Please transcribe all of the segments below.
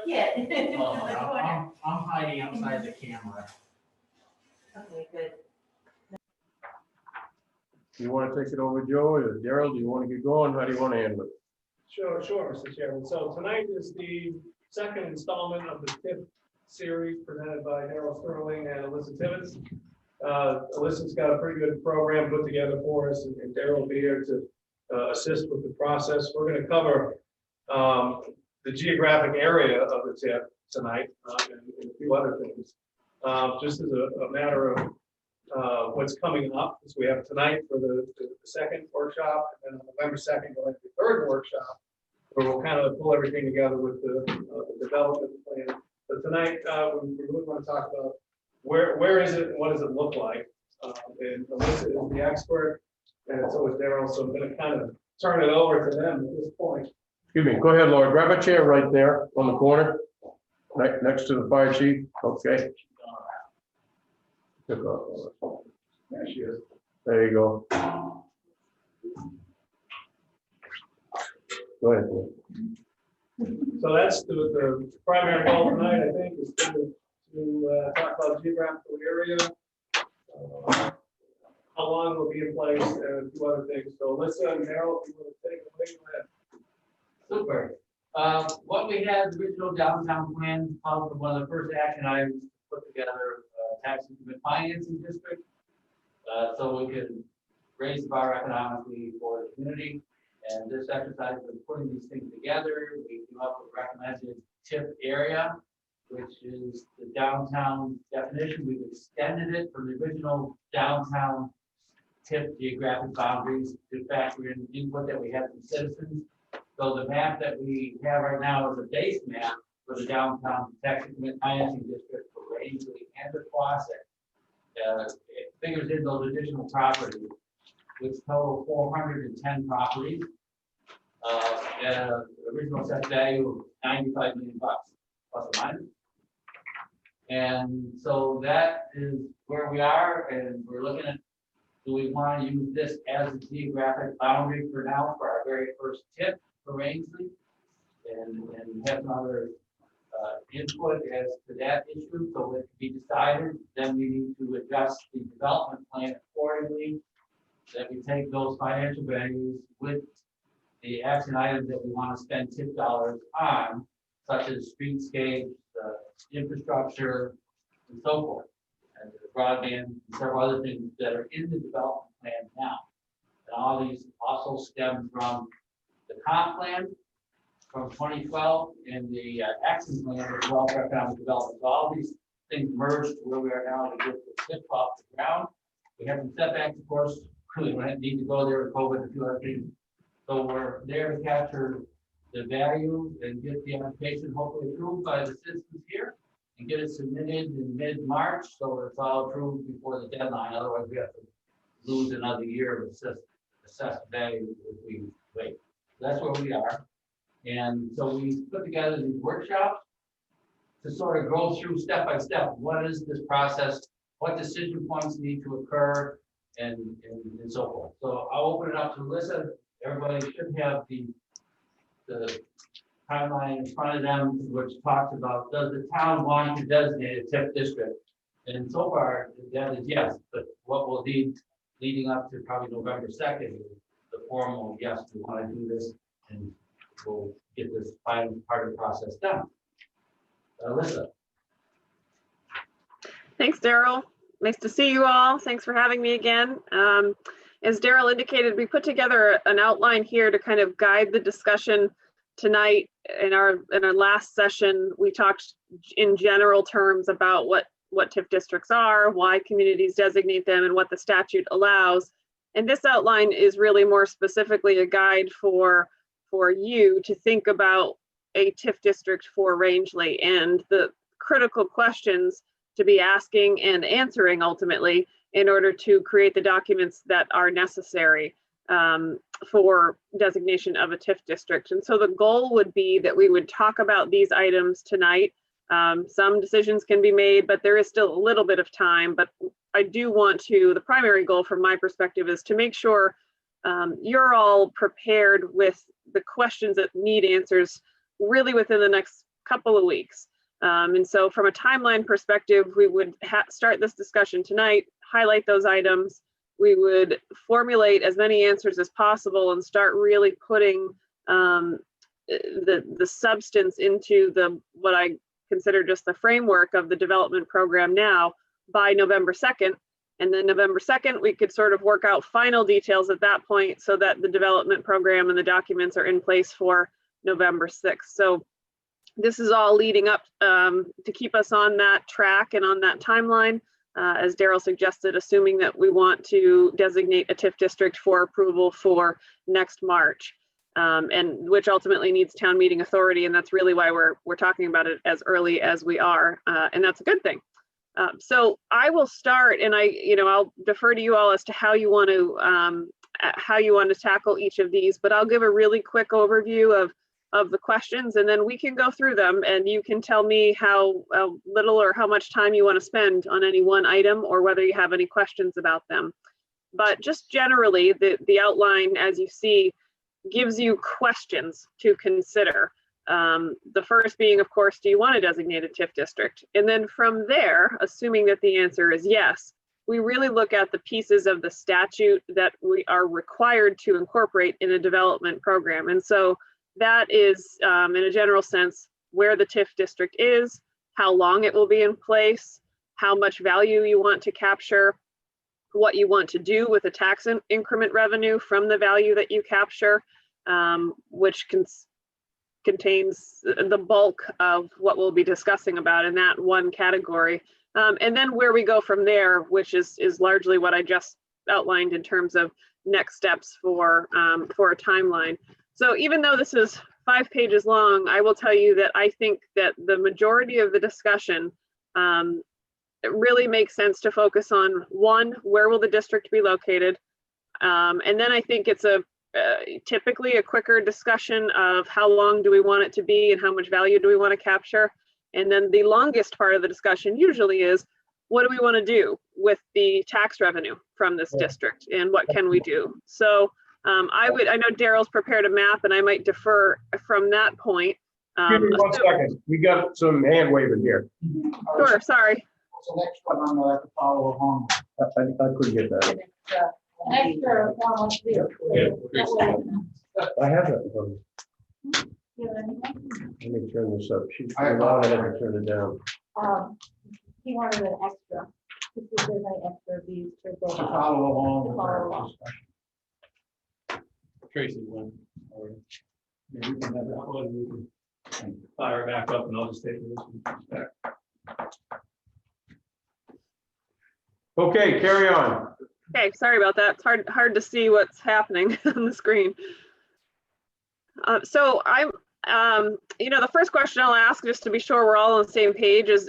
kid in the Oh, corner. I'm hiding outside the camera. Okay, good. You want to take it over, Joe, or Daryl? Do you want to get going? How do you want to handle it? Sure, Mr. Chairman. So tonight is the second installment of the TIP series presented by Daryl Sterling and Alyssa Timmons. Alyssa's got a pretty good program put together for us, and Daryl will be here to assist with the process. We're going to cover the geographic area of the TIP tonight and a few other things. Just as a matter of what's coming up, so we have tonight for the second workshop, and then on November 2nd, we'll have the third workshop, where we'll kind of pull everything together with the development plan. But tonight, we really want to talk about where is it and what does it look like. And Alyssa is the expert, and so is Daryl, so I'm going to kind of turn it over to them at this point. Excuse me. Go ahead, Laura. Grab a chair right there on the corner, right next to the fire chief. Okay. Took off. There she is. There you go. Go ahead. So that's the primary goal tonight, I think, is to talk about geographical area, how long will be in place, and a few other things. So Alyssa and Daryl, if you want to take it away, go ahead. Super. What we had, the original downtown plan, one of the first action items to put together tax increment financing district, so we can raise the bar economically for the community. And this exercise of putting these things together, we came up with recommended TIP area, which is the downtown definition. We've extended it from the original downtown TIP geographic boundaries to factor in input that we had from citizens. So the map that we have right now is a base map for the downtown tax increment financing district for Rangeley and the Quasit. It figures in those additional properties, which total 410 properties, at an original assessed value of $95 million plus or minus. And so that is where we are, and we're looking at, do we want to use this as a geographic boundary for now for our very first TIP for Rangeley, and have some other input as to that issue, so it can be decided. Then we need to adjust the development plan accordingly, that we take those financial values with the action items that we want to spend TIP dollars on, such as streetscapes, infrastructure, and so forth, and broadband, and several other things that are in the development plan now. And all these also stem from the comp plan from 2012 and the action plan as well for economic development. So all these things merged to where we are now to get the TIP off the ground. We have some setbacks, of course. We don't need to go there with COVID and a few other things. So we're there to capture the value and get the application hopefully approved by the citizens here and get it submitted in mid-March, so it's all approved before the deadline. Otherwise, we have to lose another year of assessed value if we wait. So that's where we are. And so we put together these workshops to sort of go through step by step. What is this process? What decision points need to occur? And so forth. So I'll open it up to Alyssa. Everybody should have the timeline in front of them, which talks about, does the town want to designate a TIP district? And so far, that is yes, but what we'll need leading up to probably November 2nd is the formal yes, we want to do this, and we'll get this final part of the process done. Alyssa. Thanks, Daryl. Nice to see you all. Thanks for having me again. As Daryl indicated, we put together an outline here to kind of guide the discussion tonight. In our last session, we talked in general terms about what TIP districts are, why communities designate them, and what the statute allows. And this outline is really more specifically a guide for you to think about a TIP district for Rangeley and the critical questions to be asking and answering ultimately in order to create the documents that are necessary for designation of a TIF district. And so the goal would be that we would talk about these items tonight. Some decisions can be made, but there is still a little bit of time. But I do want to, the primary goal from my perspective is to make sure you're all prepared with the questions that need answers really within the next couple of weeks. And so from a timeline perspective, we would start this discussion tonight, highlight those items. We would formulate as many answers as possible and start really putting the substance into what I consider just the framework of the development program now by November 2nd. And then November 2nd, we could sort of work out final details at that point so that the development program and the documents are in place for November 6th. So this is all leading up to keep us on that track and on that timeline, as Daryl suggested, assuming that we want to designate a TIF district for approval for next March, and which ultimately needs town meeting authority. And that's really why we're talking about it as early as we are, and that's a good thing. So I will start, and I'll defer to you all as to how you want to tackle each of these, but I'll give a really quick overview of the questions, and then we can go through them and you can tell me how little or how much time you want to spend on any one item or whether you have any questions about them. But just generally, the outline, as you see, gives you questions to consider. The first being, of course, do you want to designate a TIF district? And then from there, assuming that the answer is yes, we really look at the pieces of the statute that we are required to incorporate in a development program. And so that is, in a general sense, where the TIF district is, how long it will be in place, how much value you want to capture, what you want to do with the tax increment revenue from the value that you capture, which contains the bulk of what we'll be discussing about in that one category. And then where we go from there, which is largely what I just outlined in terms of next steps for a timeline. So even though this is 5 pages long, I will tell you that I think that the majority of the discussion, it really makes sense to focus on, one, where will the district be located? And then I think it's typically a quicker discussion of how long do we want it to be and how much value do we want to capture? And then the longest part of the discussion usually is, what do we want to do with the tax revenue from this district and what can we do? So I know Daryl's prepared a map and I might defer from that point. Give me 1 second. We got some hand waving here. Sure, sorry. The next one on the follow along. I couldn't get that. Extra one, I have that. in front of me. Let me turn this up. I I had to turn it down. He wanted an extra. If there's any extra of these to go. To follow along. To follow along. Tracy went. Maybe we can have that one, and we can fire it back up, and I'll just take this one back. Okay, carry on. Okay, sorry about that. It's hard to see what's happening on the screen. So I'm, the first question I'll ask, just to be sure we're all on the same page, is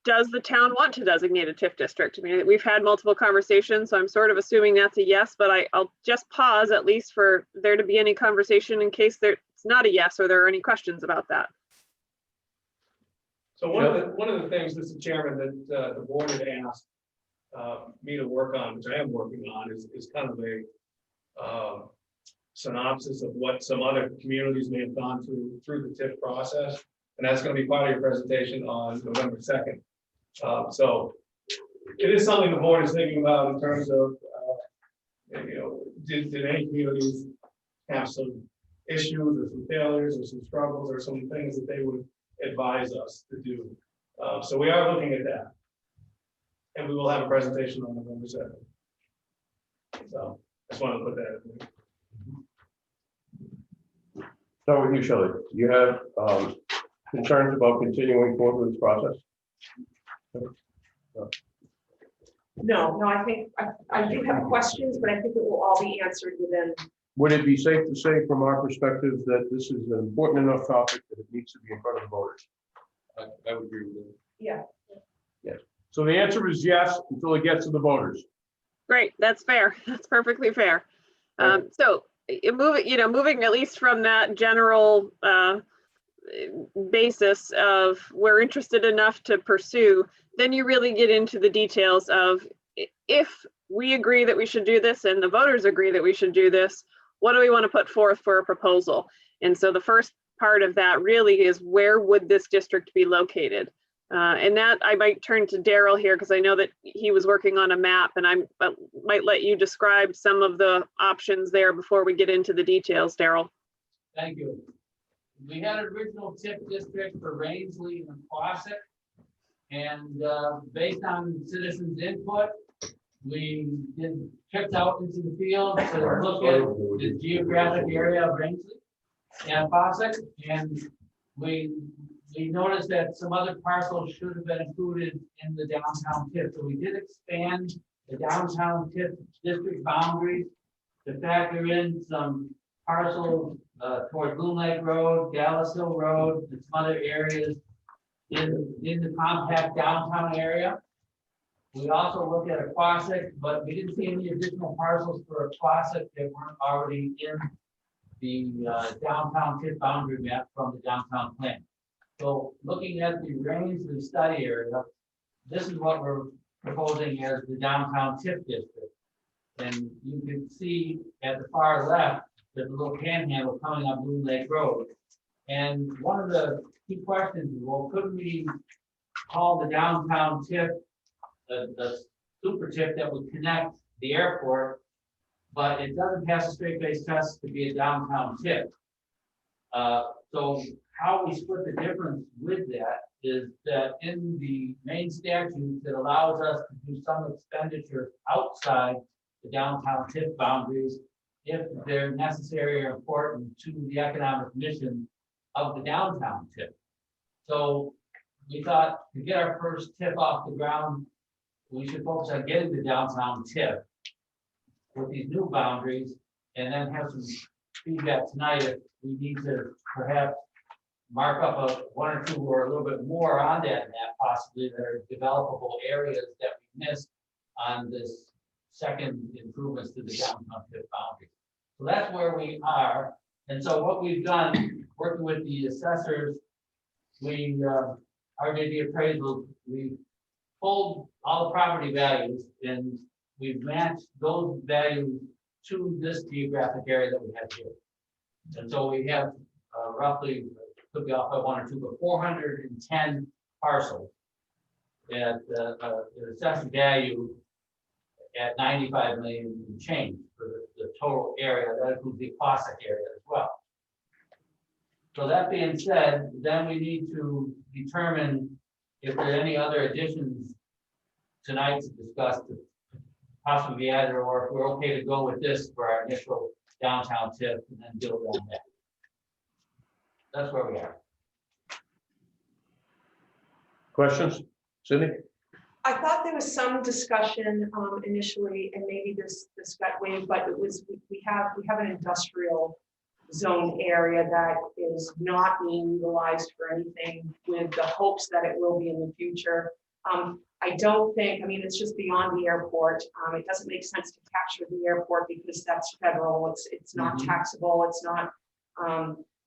does the town want to designate a TIF district? I mean, we've had multiple conversations, so I'm sort of assuming that's a yes, but I'll just pause at least for there to be any conversation in case it's not a yes or there are any questions about that. So one of the things, Mr. Chairman, that the board had asked me to work on, which I am working on, is kind of a synopsis of what some other communities may have gone through the TIF process. And that's going to be part of your presentation on November 2nd. So it is something the board is thinking about in terms of, did any communities have some issues or some failures or some struggles or some things that they would advise us to do. So we are looking at that. And we will have a presentation on November 2nd. So I just wanted to put that in there. Start with you, Shelley. You have concerns about continuing forward with this process? No, I think I do have questions, but I think it will all be answered within. Would it be safe to say from our perspective that this is an important enough topic that it needs to be in front of the voters? I would agree with that. Yeah. Yes. So the answer is yes, until it gets to the voters. Great, that's fair. That's perfectly fair. So moving at least from that general basis of we're interested enough to pursue, then you really get into the details of, if we agree that we should do this and the voters agree that we should do this, what do we want to put forth for a proposal? And so the first part of that really is where would this district be located? And that I might turn to Daryl here because I know that he was working on a map, and I might let you describe some of the options there before we get into the details, Daryl. Thank you. We had an original TIP district for Rangeley and Quasic. And based on citizens' input, we did trips out into the field to look at the geographic area of Rangeley and Quasic. And we noticed that some other parcels should have been included in the downtown TIP. So we did expand the downtown TIP district boundaries to factor in some parcels toward Bloom Lake Road, Dallas Hill Road, and some other areas in the compact downtown area. We also looked at Aquasic, but we didn't see any additional parcels for Aquasic that weren't already in the downtown TIP boundary map from the downtown plan. So looking at the Rangeley study area, this is what we're proposing as the downtown TIP district. And you can see at the far left, there's a little panhandle coming up Bloom Lake Road. And one of the key questions is, well, couldn't we call the downtown TIP the super TIP that would connect the airport, but it doesn't pass a straight face test to be a downtown TIP. So how we split the difference with that is that in the main statute that allows us to do some expenditure outside the downtown TIP boundaries if they're necessary or important to the economic mission of the downtown TIP. So we thought to get our first TIP off the ground, we should focus on getting the downtown TIP with these new boundaries, and then have some feedback tonight if we need to perhaps mark up one or two or a little bit more on that map, possibly that are developable areas that we missed on this second improvements to the downtown TIP boundary. So that's where we are. And so what we've done, working with the assessors, we did the appraisal, we pulled all the property values and we've matched those values to this geographic area that we have here. And so we have roughly, could be off by one or two, but 410 parcels at the assessed value at 95 million and change for the total area. That includes the Aquasic area as well. So that being said, then we need to determine if there are any other additions tonight to discuss to possibly be added, or if we're okay to go with this for our initial downtown TIP and then build on that. That's where we are. Questions? Cindy? I thought there was some discussion initially, and maybe this got waived, but it was, we have an industrial zone area that is not being utilized for anything, with the hopes that it will be in the future. I don't think, I mean, it's just beyond the airport. It doesn't make sense to capture the airport because that's federal. It's not taxable. It's not,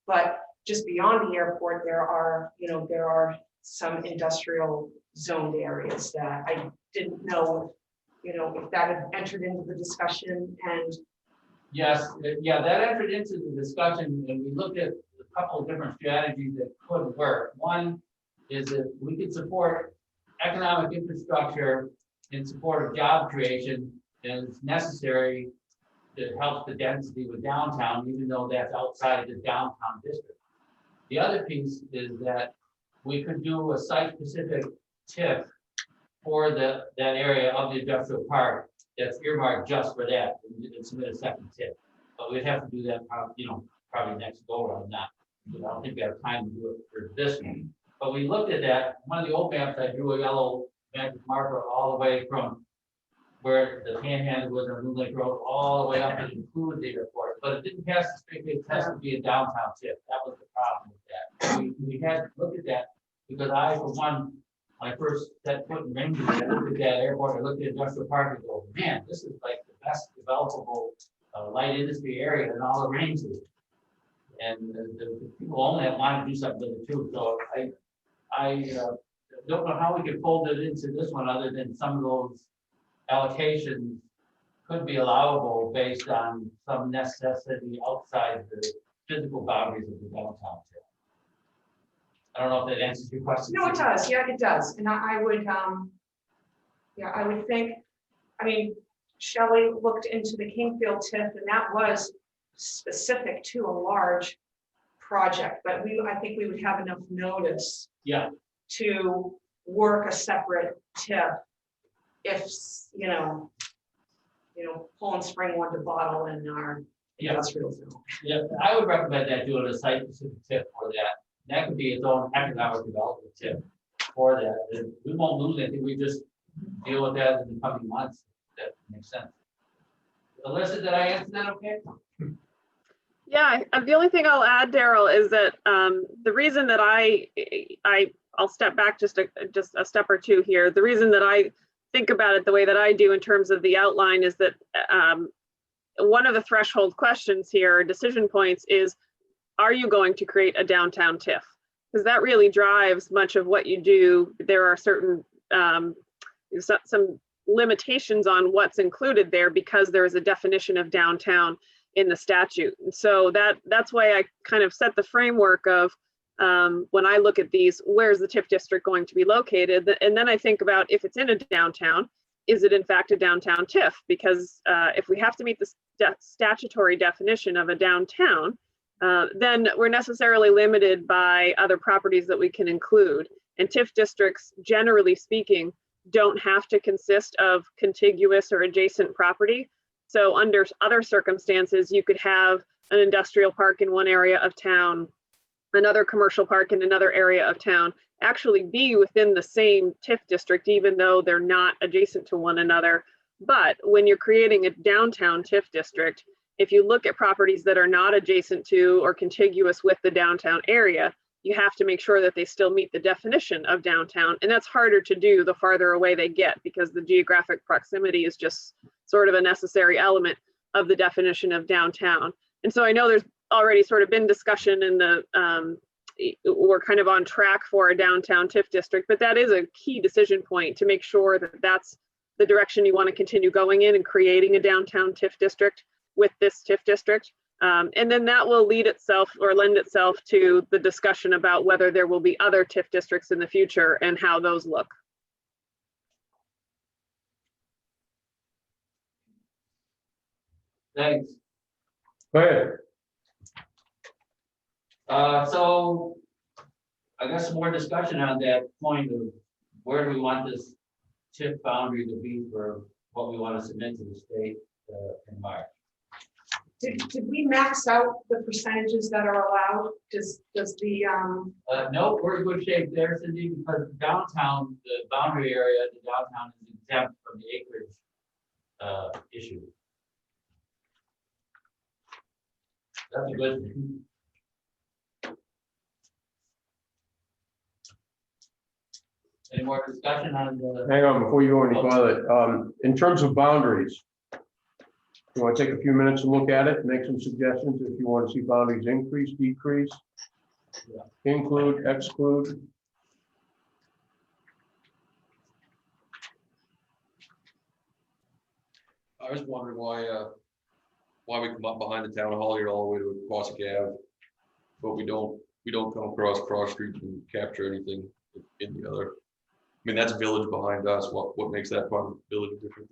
but just beyond the airport, there are some industrial zoned areas that I didn't know, if that had entered into the discussion. And yes, yeah, that entered into the discussion, and we looked at a couple of different strategies that could work. One is that we could support economic infrastructure in support of job creation, and it's necessary to help the density with downtown, even though that's outside of the downtown district. The other piece is that we could do a site-specific TIP for that area of the industrial park that's earmarked just for that, and submit a second TIP. But we'd have to do that, probably next go around. Not, I don't think we have time to do it for this one. But we looked at that. One of the old maps, I drew a yellow magic marker all the way from where the panhandle was on Moon Lake Road, all the way up and include the airport. But it didn't pass the straight face test to be a downtown TIP. That was the problem with that. We had to look at that because I, for one, when I first set foot in Rangeley, I looked at that airport, I looked at industrial park and go, man, this is like the best developable light industry area in all of Rangeley. And the people only have wanted to do something with it too. So I don't know how we could fold it into this one other than some of those allocations could be allowable based on some necessity outside the physical boundaries of the downtown TIP. I don't know if that answers your question. No, it does, yeah, it does, and I would, yeah, I would think, I mean, Shelley looked into the Kingfield TIF, and that was specific to a large project, but I think we would have enough notice Yeah, to work a separate TIF if, Poland Spring wanted to bottle in our yeah, industrial zone. yeah. I would recommend that doing a site-specific tip for that. That could be its own economic development tip for that. And we won't lose anything. We just deal with that in the coming months. That makes sense. Alyssa, did I answer that okay? Yeah, the only thing I'll add, Daryl, is that the reason that I'll step back just a step or two here. The reason that I think about it the way that I do in terms of the outline is that one of the threshold questions here, decision points, is, are you going to create a downtown TIF? Because that really drives much of what you do. There are certain some limitations on what's included there because there is a definition of downtown in the statute. And so that's why I kind of set the framework of when I look at these, where's the TIF district going to be located? And then I think about, if it's in a downtown, is it in fact a downtown TIF? Because if we have to meet the statutory definition of a downtown, then we're necessarily limited by other properties that we can include. And TIF districts, generally speaking, don't have to consist of contiguous or adjacent property. So under other circumstances, you could have an industrial park in one area of town, another commercial park in another area of town, actually be within the same TIF district, even though they're not adjacent to one another. But when you're creating a downtown TIF district, if you look at properties that are not adjacent to or contiguous with the downtown area, you have to make sure that they still meet the definition of downtown. And that's harder to do the farther away they get, because the geographic proximity is just sort of a necessary element of the definition of downtown. And so I know there's already sort of been discussion in the, we're kind of on track for a downtown TIF district, but that is a key decision point to make sure that that's the direction you want to continue going in and creating a downtown TIF district with this TIF district. And then that will lead itself or lend itself to the discussion about whether there will be other TIF districts in the future and how those look. Thanks. Go ahead. So I guess some more discussion on that point of where do we want this TIF boundary to be for what we want to submit to the state in March. Did we max out the percentages that are allowed? Does the, No, we're in good shape there, Cindy, because downtown, the boundary area, the downtown is exempt from the acreage issue. That's a good thing. Any more discussion on the? Hang on, before you go any further, in terms of boundaries, you want to take a few minutes to look at it, make some suggestions if you want to see boundaries increase, decrease, include, exclude. I was wondering why we come up behind the town hall here all the way to Quasic Ave, but we don't come across Cross Street and capture anything in the other. I mean, that's a village behind us. What makes that part of the village different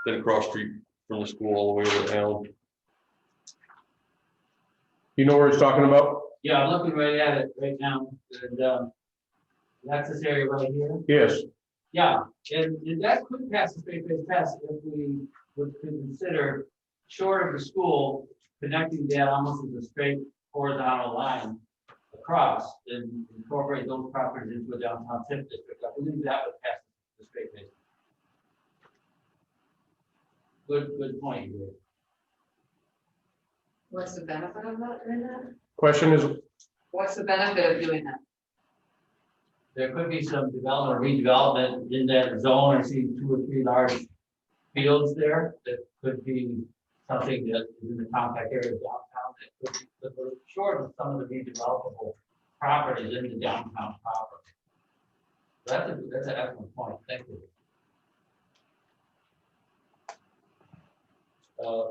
than Cross Street from the school all the way over to Allen? You know where it's talking about? Yeah, I'm looking right at it right now, and that's this area right here. Yes. Yeah, and that could pass the straight-based test if we would consider short of the school, connecting that almost as a straight horizontal line across and incorporate those properties into a downtown TIF district. I believe that would pass the straight-based. Good point, you made. What's the benefit of that, doing that? Question is, What's the benefit of doing that? There could be some development or redevelopment in that zone. I see 2 or 3 large fields there that could be something that is in the compact area of downtown that could be, but we're short of some of the redevelopable properties in the downtown property. That's an excellent point. Thank you.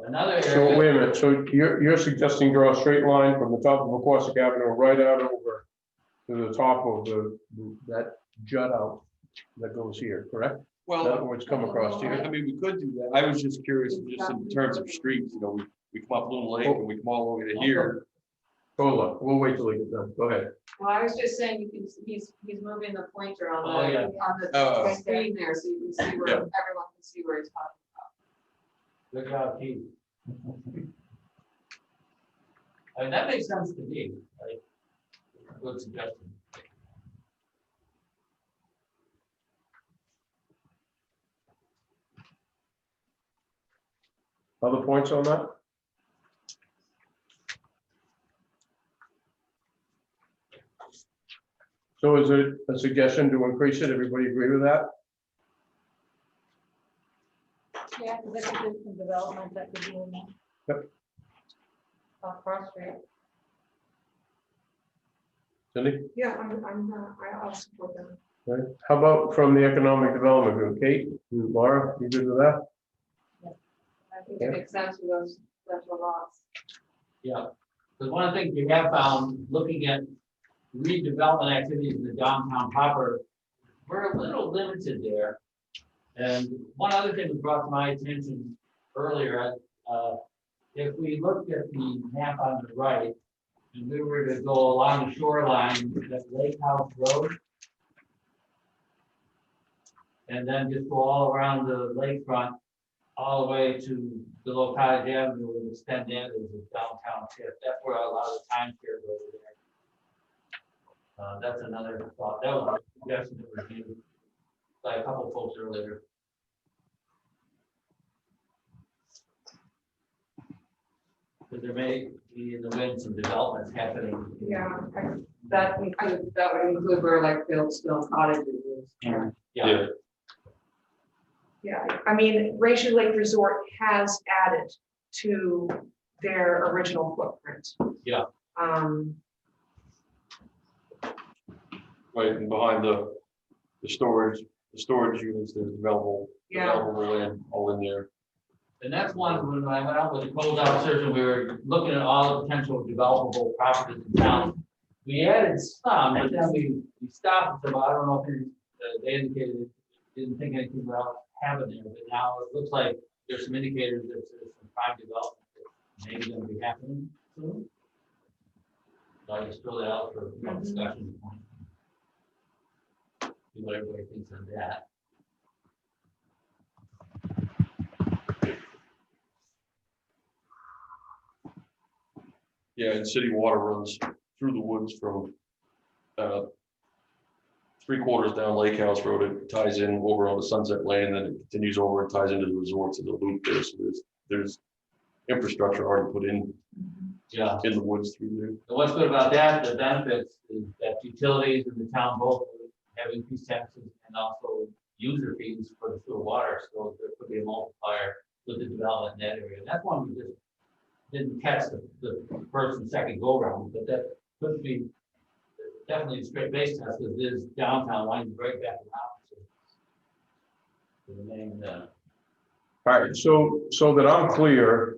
Another so area. wait a minute, so you're suggesting draw a straight line from the top of Quasic Avenue right out over to the top of that jut out that goes here, correct? In Well, other words, come across here. I mean, we could do that. I was just curious, just in terms of streets, you know, we come up Loon Lake and we come all the way to here. Hold on, we'll wait till we get done. Go ahead. Well, I was just saying, you can, he's moving the pointer on Oh, yeah. the screen there, so you can see where, Yeah. everyone can see where he's talking about. Good job, Keith. I mean, that makes sense to me, like, good suggestion. Other points on that? So is it a suggestion to increase it? Everybody agree with that? Yeah, because there could be some development that could be in there. Yep. Off Cross Street. Cindy? Yeah, I'll support that. Right. How about from the Economic Development Group? Kate, and Laura, you good with that? I think it makes sense for those central lots. Yeah, because one of the things we have found, looking at redevelopment activities in the downtown proper, we're a little limited there. And one other thing that brought to my attention earlier, if we looked at the map on the right, and we were to go along the shoreline, that Lake House Road, and then just go all around the lakefront, all the way to below Cottage Avenue, and extend that as a downtown tip. That's where a lot of the timeshare goes there. That's another thought. That was a suggestion that was used by a couple folks earlier. Because there may be in the wind some developments happening. Yeah, that would include where like Philstone cottages is. Yeah, Yeah, I mean, Rachel Lake Resort has added to their original footprint. Yeah. Right, and behind the storage units, there's developable land all in there. and that's one, when I went out with the closeout search and we were looking at all the potential developable properties in town. We added some, but then we stopped them. I don't know if they indicated, didn't think anything about having there, but now it looks like there's some indicators that there's some prime development that maybe gonna be happening soon. So I just throw that out for discussion. See what everybody thinks on that. Yeah, and city water runs through the woods from 3/4 down Lake House Road. It ties in over on the Sunset Lane, then it continues over and ties into the resorts and the loop there. So there's infrastructure already put in Yeah. in the woods through there. And what's good about that, the benefits is that utilities in the town both have increased taxes and also user fees for the sewer water. So there could be a multiplier with the development in that area. And that's one we just didn't catch the first and second go round, but that could be definitely a straight base test because this downtown line right back around to the main. All right, so that I'm clear,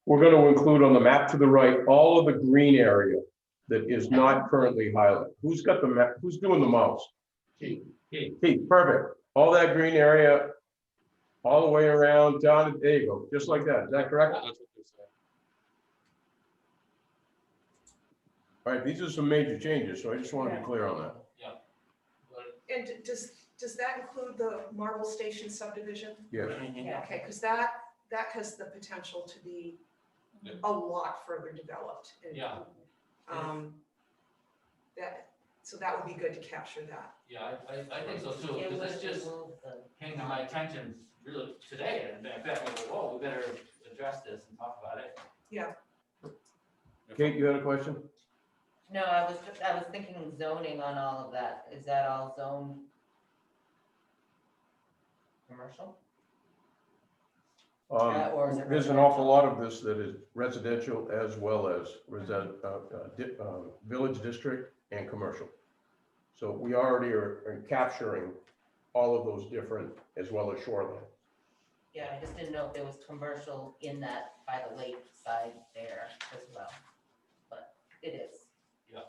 we're going to include on the map to the right, all of the green area that is not currently highlighted. Who's got the map? Who's doing the mouse? Keith. Keith, perfect. All that green area, all the way around down, there you go, just like that. Is that correct? That's what they're saying. All right, these are some major changes, so I just want to be clear on that. And does that include the Marble Station subdivision? Yes. Okay, because that has the potential to be a lot further developed. And, Yeah. So that would be good to capture that. Yeah, I think so too, because this just came to my attention really today, and in fact, I go, whoa, we better address this and talk about it. Yeah. Kate, you had a question? No, I was thinking zoning on all of that. Is that all zoned commercial? Or is it There's an awful lot of this that is residential as well as village district and commercial. So we already are capturing all of those different as well as shoreline. Yeah, I just didn't know if there was commercial in that by the lake side there as well, but it is. Yeah.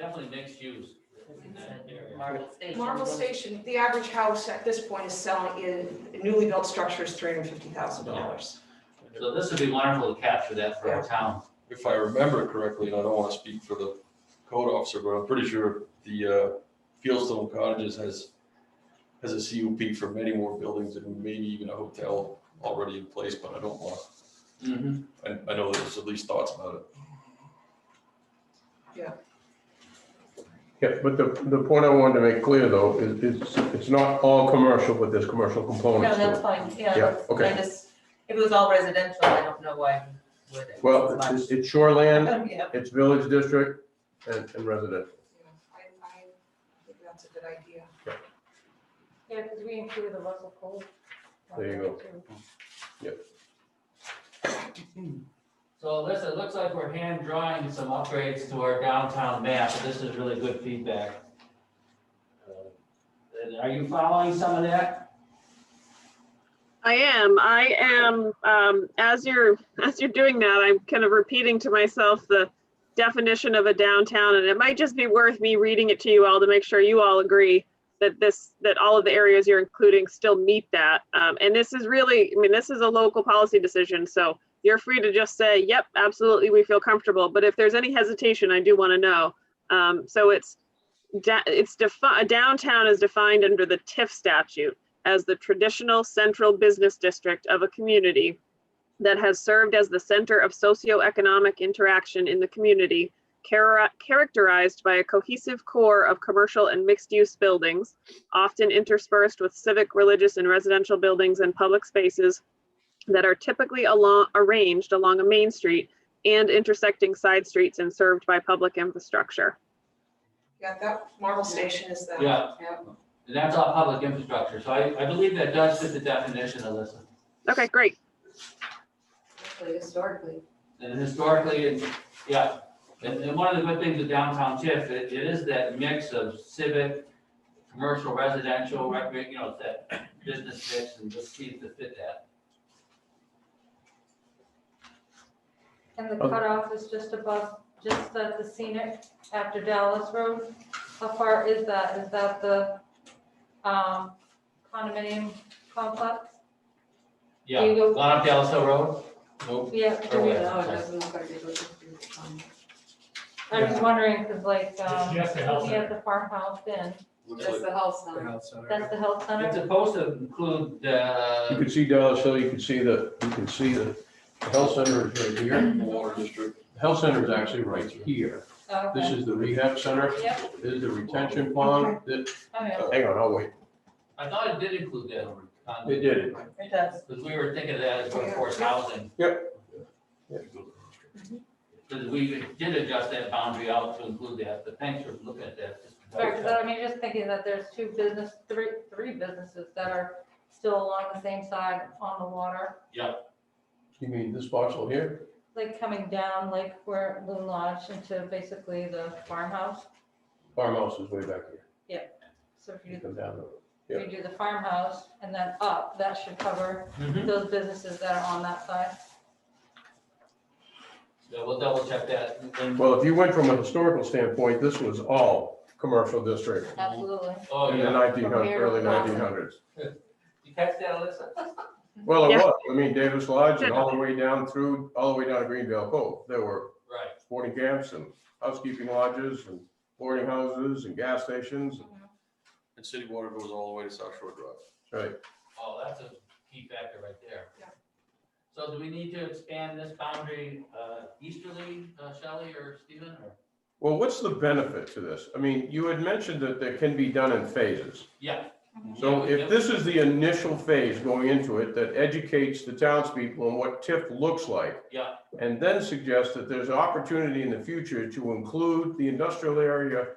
definitely mixed use. in that area. Marble Station. Marble Station, the average house at this point is selling in newly built structures, $350,000. So this would be wonderful to capture that for our town. If I remember correctly, and I don't want to speak for the code officer, but I'm pretty sure the Fieldstone Cottages has a CUP for many more buildings and maybe even a hotel already in place, but I don't want Mhm. to, I know there's at least thoughts about it. Yeah, but the point I wanted to make clear though, is it's not all commercial, but there's commercial No, components to that's it. fine, yeah. Yeah, okay. I just, if it was all residential, I don't know why we would. Well, it's shoreland, Yeah. it's village district, and residential. I think that's a good idea. Yeah, because we included the Russell Cole. There you go. So Alyssa, it looks like we're hand drawing some upgrades to our downtown map, and this is really good feedback. And are you following some of that? I am, as you're doing that, I'm kind of repeating to myself the definition of a downtown, and it might just be worth me reading it to you all to make sure you all agree that all of the areas you're including still meet that. And this is really, I mean, this is a local policy decision, so you're free to just say, yep, absolutely, we feel comfortable. But if there's any hesitation, I do want to know. So a downtown is defined under the TIF statute as the traditional central business district of a community that has served as the center of socioeconomic interaction in the community, characterized by a cohesive core of commercial and mixed-use buildings, often interspersed with civic, religious, and residential buildings and public spaces that are typically arranged along a main street and intersecting side streets and served by public infrastructure. Yeah, that Marble Station is that. Yeah. And that's all public infrastructure, so I believe that does fit the definition, Alyssa. Okay, great. Historically. And historically, yeah, and one of the good things of downtown TIF, it is that mix of civic, commercial, residential, recreation, it's that business mix, and just see to fit that. And the cutoff is just above, just at the scenic after Dallas Road. How far is that? Is that the condominium complex? Yeah, Do you go- gone up Dallas Hill Road? Nope. Yeah, do we- No, it doesn't look like it goes. I'm just wondering, because like, Just the health looking at the farmhouse in, Looks That's like, the health center. that's the health It's center? supposed to include, You can see Dallas Hill, you can see the health center is right here. the water district. The health center is actually right here. Oh, This okay. is the rehab center. Yep. This is the retention pond. This, Oh, yeah. hang on, I'll wait. I thought it did include that. It did. It does. Because we were thinking of that as workforce housing. Yep. Because we did adjust that boundary out to include that, but thanks for looking at that. Sorry, because I mean, just thinking that there's three businesses that are still along the same side on the water, You mean this parcel here? like coming down, like where Loon Lodge into basically the farmhouse. Farmhouse is way back here. So if You you, come down the if you do the farmhouse and then up, that should cover Mhm. those businesses that are on that side. So we'll double check that. And- Well, if you went from a historical standpoint, this was all commercial district Absolutely. Oh, in the yeah. 1900s, early 1900s. You catch that, Alyssa? Well, it Yeah. was. I mean, Davis Lodge and all the way down to Greenville Cove. There were Right. sporting camps and housekeeping lodges and boarding houses and gas stations. And city water goes all the way to South Shore Drive. That's right. Oh, that's a key factor right there. Yeah. So do we need to expand this boundary easterly, Shelley or Stephen, or? Well, what's the benefit to this? I mean, you had mentioned that it can be done in phases. Yeah. So if this is the initial phase going into it that educates the townspeople on what TIF looks like, Yeah, and then suggests that there's opportunity in the future to include the industrial area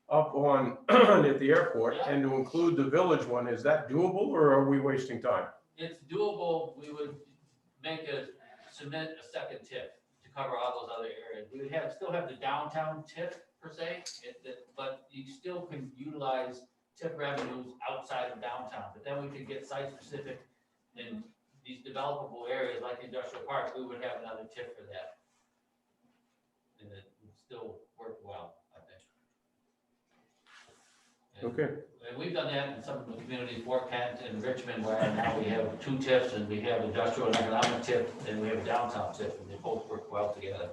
up on, at the airport, and to include the village one, is that doable, or are we wasting time? it's doable. We would submit a second tip to cover all those other areas. We would still have the downtown tip per se, but you still can utilize tip revenues outside of downtown. But then we could get site specific in these developable areas like industrial parks, we would have another tip for that. And it would still work well, I think. Okay, And we've done that in some of the communities, Fort Kent and Richmond, where now we have 2 TIFs, and we have industrial and economic TIF, and we have a downtown TIF, and they both work well together.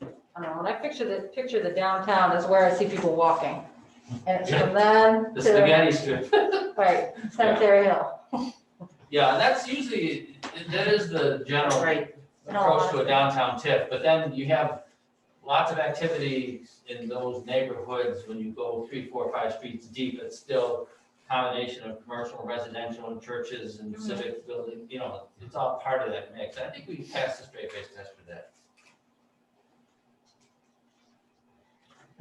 I don't know, when I picture the downtown is where I see people walking. And it's from then The to, spaghetti strip. right, Cemetery Hill. Yeah, and that's usually, that is the general Right. approach to a downtown TIF, but then you have lots of activity in those neighborhoods when you go 3, 4, 5 streets deep. It's still a combination of commercial, residential, and churches and civic building, you know, it's all part of that mix. I think we passed the straight face test for that.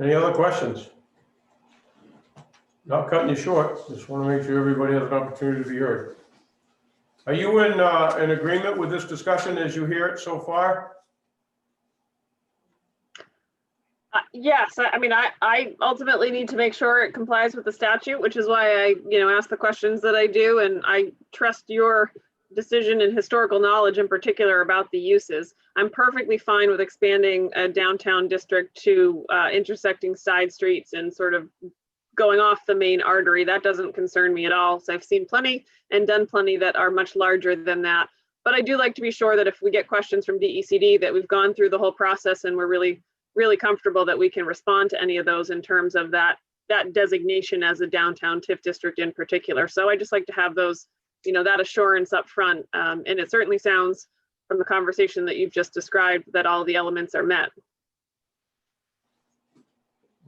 any other questions? Not cutting you short, just want to make sure everybody has an opportunity to be heard. Are you in agreement with this discussion as you hear it so far? Yes, I mean, I ultimately need to make sure it complies with the statute, which is why I, ask the questions that I do, and I trust your decision and historical knowledge in particular about the uses. I'm perfectly fine with expanding a downtown district to intersecting side streets and sort of going off the main artery. That doesn't concern me at all. So I've seen plenty and done plenty that are much larger than that. But I do like to be sure that if we get questions from DECD, that we've gone through the whole process and we're really comfortable that we can respond to any of those in terms of that designation as a downtown TIF district in particular. So I just like to have those, that assurance up front. And it certainly sounds from the conversation that you've just described that all the elements are met.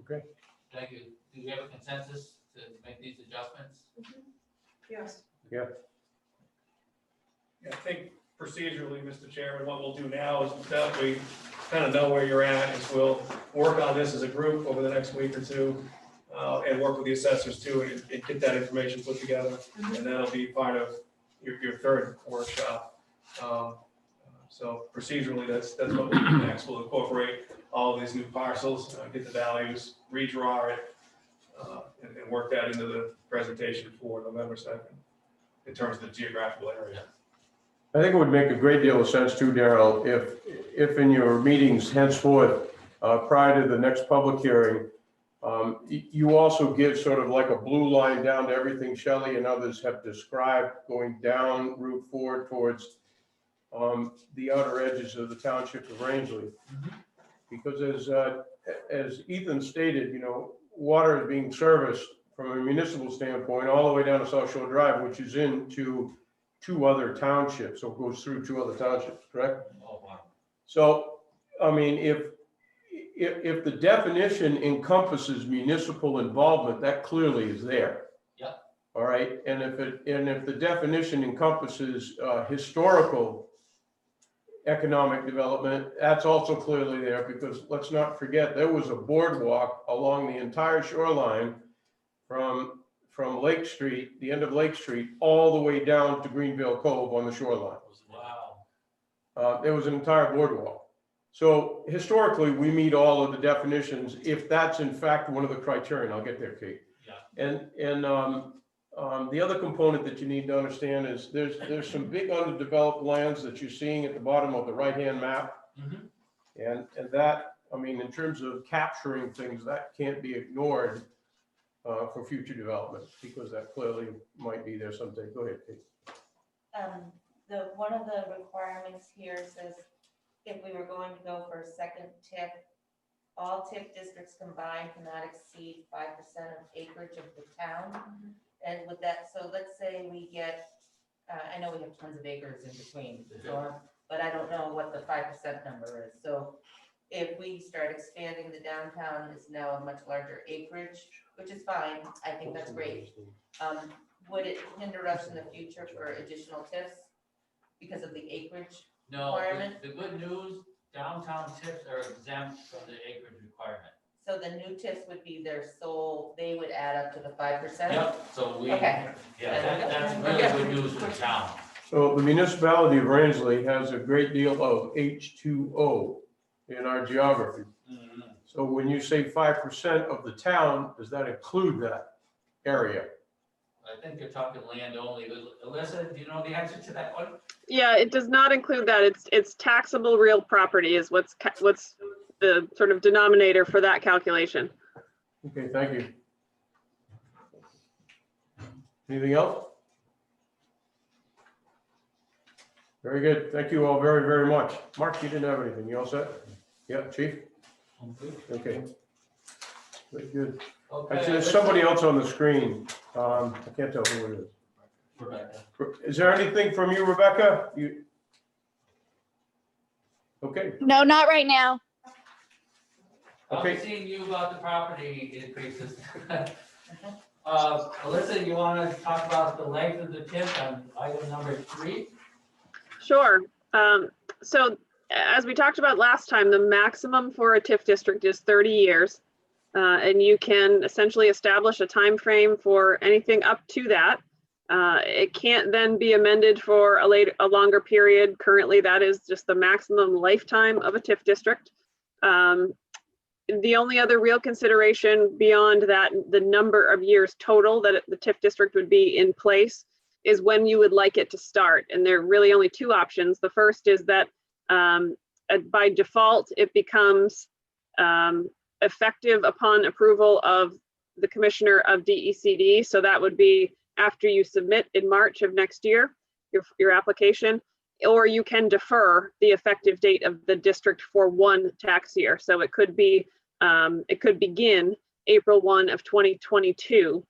Okay. Thank you. Do we have a consensus to make these adjustments? Yes. Yeah. I think procedurally, Mr. Chairman, what we'll do now is that we kind of know where you're at, is we'll work on this as a group over the next week or two, and work with the assessors too, and get that information put together, and that'll be part of your third workshop. So procedurally, that's what we'll do next. We'll incorporate all of these new parcels, get the values, redraw it, and work that into the presentation for November 2nd in terms of the geographical area. I think it would make a great deal of sense too, Daryl, if in your meetings henceforth, prior to the next public hearing, you also give sort of like a blue line down to everything Shelley and others have described going down Route 4 towards the outer edges of the township of Rangeley. Because as Ethan stated, water is being serviced from a municipal standpoint all the way down to South Shore Drive, which is into 2 other townships, so it goes through 2 other townships, correct? Oh, wow. So, I mean, if the definition encompasses municipal involvement, that clearly is there. Yeah. All right, and if the definition encompasses historical economic development, that's also clearly there, because let's not forget, there was a boardwalk along the entire shoreline from Lake Street, the end of Lake Street, all the way down to Greenville Cove on the shoreline. Wow. There was an entire boardwalk. So historically, we meet all of the definitions, if that's in fact one of the criteria. I'll get there, Kate. Yeah. And the other component that you need to understand is there's some big underdeveloped lands that you're seeing at the bottom of the right-hand map. And that, I mean, in terms of capturing things, that can't be ignored for future development, because that clearly might be there someday. Go ahead, Kate. One of the requirements here says if we were going to go for a second TIF, all TIF districts combined cannot exceed 5% of acreage of the town. And with that, so let's say we get, I know we have tons of acres in between, but I don't know what the 5% number is. So if we start expanding, the downtown is now a much larger acreage, which is fine. I think that's great. Would it hinder us in the future for additional TIFs because of the acreage requirement? No, the good news, downtown TIFs are exempt from the acreage requirement. So the new TIFs would be their sole, they would add up to the 5%? Yep, so we, Okay. yeah, that's really good news for the town. So the municipality of Rangeley has a great deal of H2O in our geography. So when you say 5% of the town, does that include that area? I think you're talking land only. Alyssa, do you know the answer to that one? Yeah, it does not include that. It's taxable real property is what's the sort of denominator for that calculation. Okay, thank you. Anything else? Very good. Thank you all very, very much. Mark, you didn't have anything. You all set? Yeah, chief? Okay. Very good. Okay. Actually, there's somebody else on the screen. I can't tell who it is. Rebecca. Is there anything from you, Rebecca? You? Okay. No, not right now. Okay. I'm seeing you about the property increases. Alyssa, you want to talk about the length of the TIF on item number 3? Sure. So as we talked about last time, the maximum for a TIF district is 30 years. And you can essentially establish a time frame for anything up to that. It can't then be amended for a longer period. Currently, that is just the maximum lifetime of a TIF district. The only other real consideration beyond that, the number of years total that the TIF district would be in place, is when you would like it to start. And there are really only two options. The first is that by default, it becomes effective upon approval of the Commissioner of DECD. So that would be after you submit in March of next year, your application, or you can defer the effective date of the district for one tax year. So it could be, it could begin April 1 of 2022.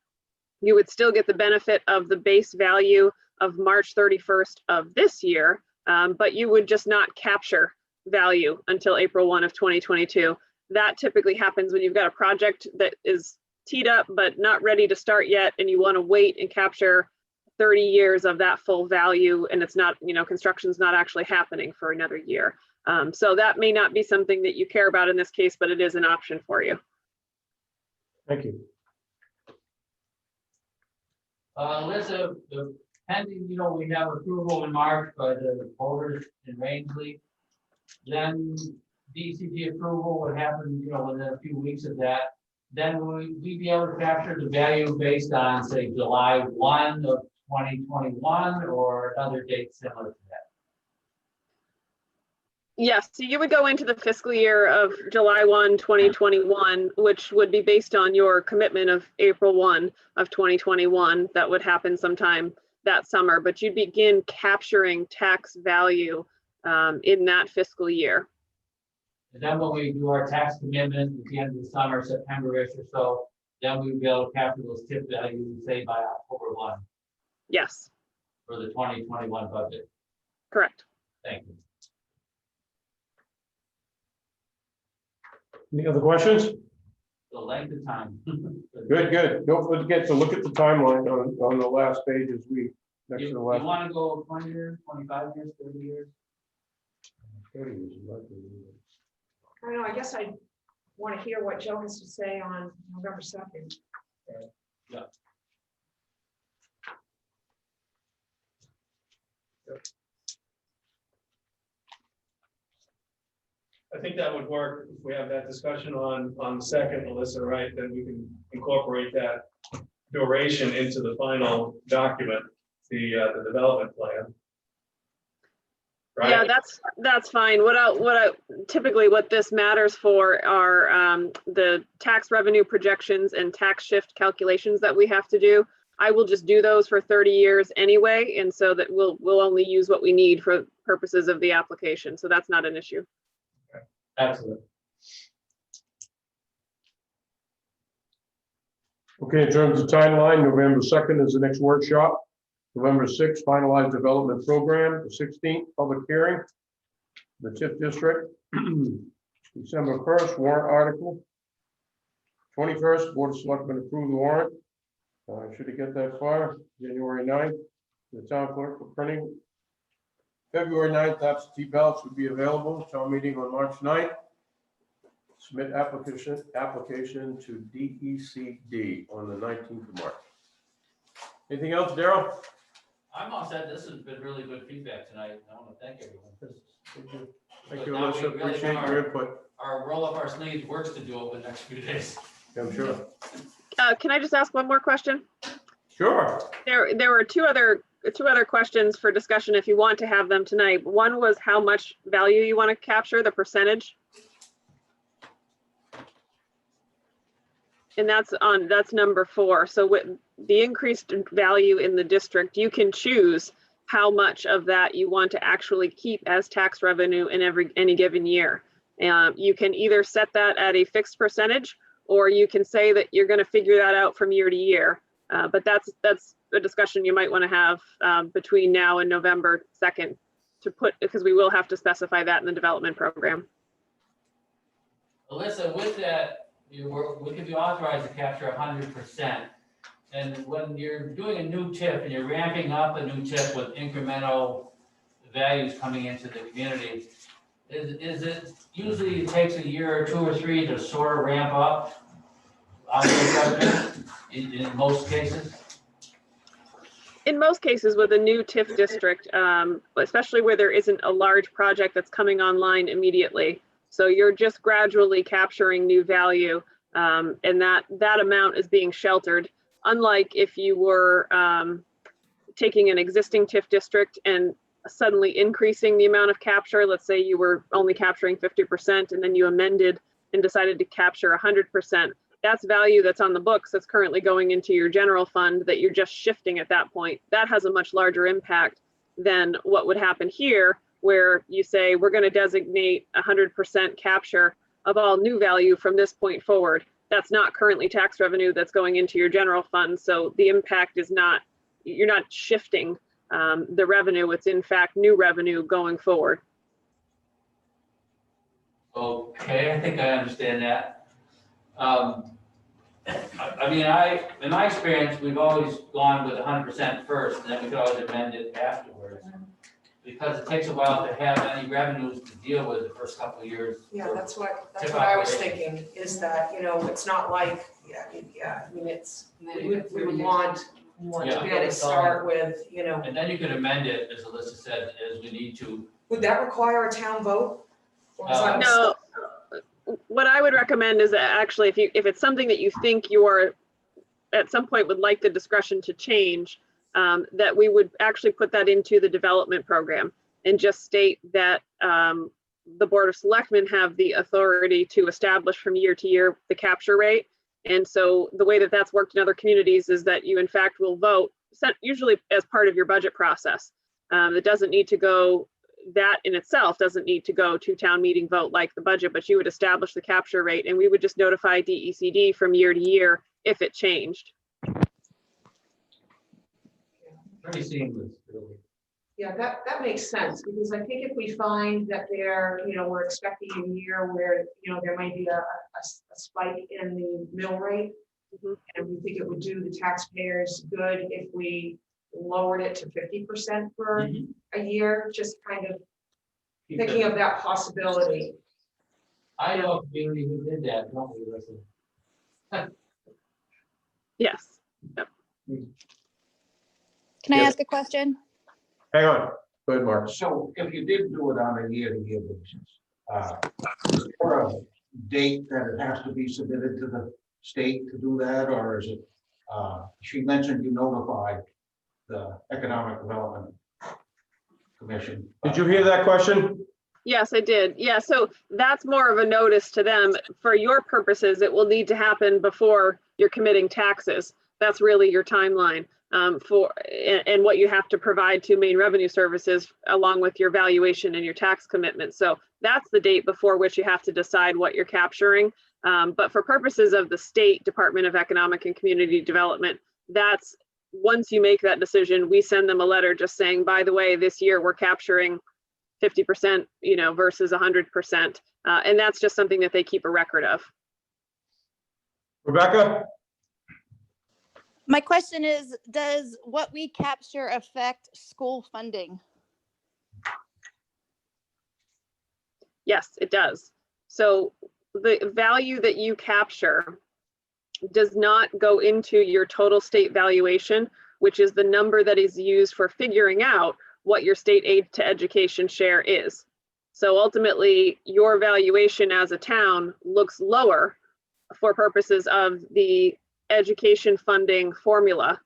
You would still get the benefit of the base value of March 31st of this year, but you would just not capture value until April 1 of 2022. That typically happens when you've got a project that is teed up but not ready to start yet, and you want to wait and capture 30 years of that full value, and it's not, you know, construction's not actually happening for another year. So that may not be something that you care about in this case, but it is an option for you. Thank you. Alyssa, the pending, you know, we have approval in March by the voters in Rangeley. Then DCG approval would happen, you know, within a few weeks of that. Then we'd be able to capture the value based on, say, July 1 of 2021 or another date similar to that. Yes, so you would go into the fiscal year of July 1, 2021, which would be based on your commitment of April 1 of 2021. That would happen sometime that summer, but you'd begin capturing tax value in that fiscal year. And then when we do our tax commitment at the end of the summer, September-ish or so, then we would be able to capture those TIF values, say by October 1 Yes, for the 2021 budget. correct. Thank you. Any other questions? The length of time. Good, good. Don't forget to look at the timeline on the last page as we, next to You the last. want to go 20 years, 25 years, 30 years? 30 years is likely. I don't know, I guess I want to hear what Joe has to say on November 2nd. Yeah. I think that would work if we have that discussion on the 2nd, Alyssa, right? Then we can incorporate that duration into the final document, the development plan. Right? Yeah, that's fine. Typically what this matters for are the tax revenue projections and tax shift calculations that we have to do. I will just do those for 30 years anyway, and so that we'll only use what we need for purposes of the application. So that's not an issue. Excellent. Okay, in terms of timeline, November 2nd is the next workshop. November 6th, finalized development program. The 16th, public hearing. The TIF district. December 1st, warrant article. 21st, Board of Selectmen approved the warrant. Should it get that far? January 9th, the town clerk for printing. February 9th, absentee ballots would be available. Town meeting on March 9th. Submit application to DECD on the 19th of March. Anything else, Daryl? I'm all set. This has been really good feedback tonight. I want to thank everyone. Thank you, Now we Alyssa. really Appreciate have your input. Our roll up our sleeves works to do over the next few days. I'm sure. Can I just ask one more question? Sure. There were two other questions for discussion if you want to have them tonight. One was how much value you want to capture, the percentage. And that's number 4. So the increased value in the district, you can choose how much of that you want to actually keep as tax revenue in any given year. You can either set that at a fixed percentage, or you can say that you're going to figure that out from year to year. But that's a discussion you might want to have between now and November 2nd because we will have to specify that in the development program. Alyssa, with that, we could be authorized to capture 100%. And when you're doing a new TIF and you're ramping up a new TIF with incremental values coming into the community, is it usually it takes a year or 2 or 3 to sort of ramp up on the in most cases? In most cases with a new TIF district, especially where there isn't a large project that's coming online immediately. So you're just gradually capturing new value, and that amount is being sheltered. Unlike if you were taking an existing TIF district and suddenly increasing the amount of capture, let's say you were only capturing 50% and then you amended and decided to capture 100%. That's value that's on the books that's currently going into your general fund that you're just shifting at that point. That has a much larger impact than what would happen here, where you say we're going to designate 100% capture of all new value from this point forward. That's not currently tax revenue that's going into your general fund. So the impact is not, you're not shifting the revenue. It's in fact new revenue going forward. Okay, I think I understand that. I mean, in my experience, we've always gone with 100% first, and then we could always amend it afterwards. Because it takes a while to have any revenues to deal with the first couple of years. Yeah, that's what I was thinking, is that, it's not like, I mean, it's, we would want to be able to start with, And then you could amend it, as Alyssa said, as we need to. Would that require a town vote? Or is that- No, what I would recommend is that actually if it's something that you think you are at some point would like the discretion to change, that we would actually put that into the development program and just state that the Board of Selectmen have the authority to establish from year to year the capture rate. And so the way that that's worked in other communities is that you in fact will vote, usually as part of your budget process. It doesn't need to go, that in itself doesn't need to go to town meeting vote like the budget, but you would establish the capture rate and we would just notify DECD from year to year if it changed. Pretty seamless, really. Yeah, that makes sense, because I think if we find that we're expecting a year where, there might be a spike in the mill rate, and we think it would do the taxpayers good if we lowered it to 50% for a year, just kind of thinking of that possibility. I know a community who did that, don't we, Alyssa? Yes. Yep. Can I Yes. ask a question? Hang on, go ahead, Mark. So if you did do it on a year-to-year basis, is there a date that it has to be submitted to the state to do that, or is it, she mentioned you notified the Economic Development Commission. Did you hear that question? Yes, I did. Yeah, so that's more of a notice to them. For your purposes, it will need to happen before you're committing taxes. That's really your timeline and what you have to provide to Maine Revenue Services along with your valuation and your tax commitment. So that's the date before which you have to decide what you're capturing. But for purposes of the State Department of Economic and Community Development, that's once you make that decision, we send them a letter just saying, by the way, this year we're capturing 50%, versus 100%. And that's just something that they keep a record of. Rebecca? My question is, does what we capture affect school funding? Yes, it does. So the value that you capture does not go into your total state valuation, which is the number that is used for figuring out what your state aid to education share is. So ultimately, your valuation as a town looks lower for purposes of the education funding formula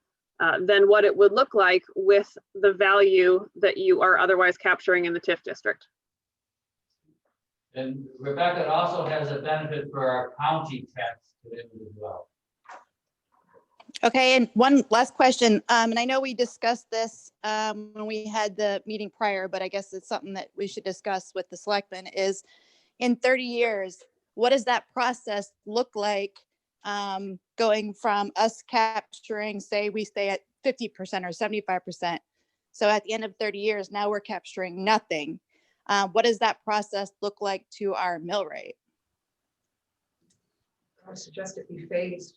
than what it would look like with the value that you are otherwise capturing in the TIF district. And Rebecca, it also has a benefit for our county tax commitment as well. Okay, and one last question, and I know we discussed this when we had the meeting prior, but I guess it's something that we should discuss with the selectmen is in 30 years, what does that process look like going from us capturing, say we stay at 50% or 75%. So at the end of 30 years, now we're capturing nothing. What does that process look like to our mill rate? I would suggest it be phased.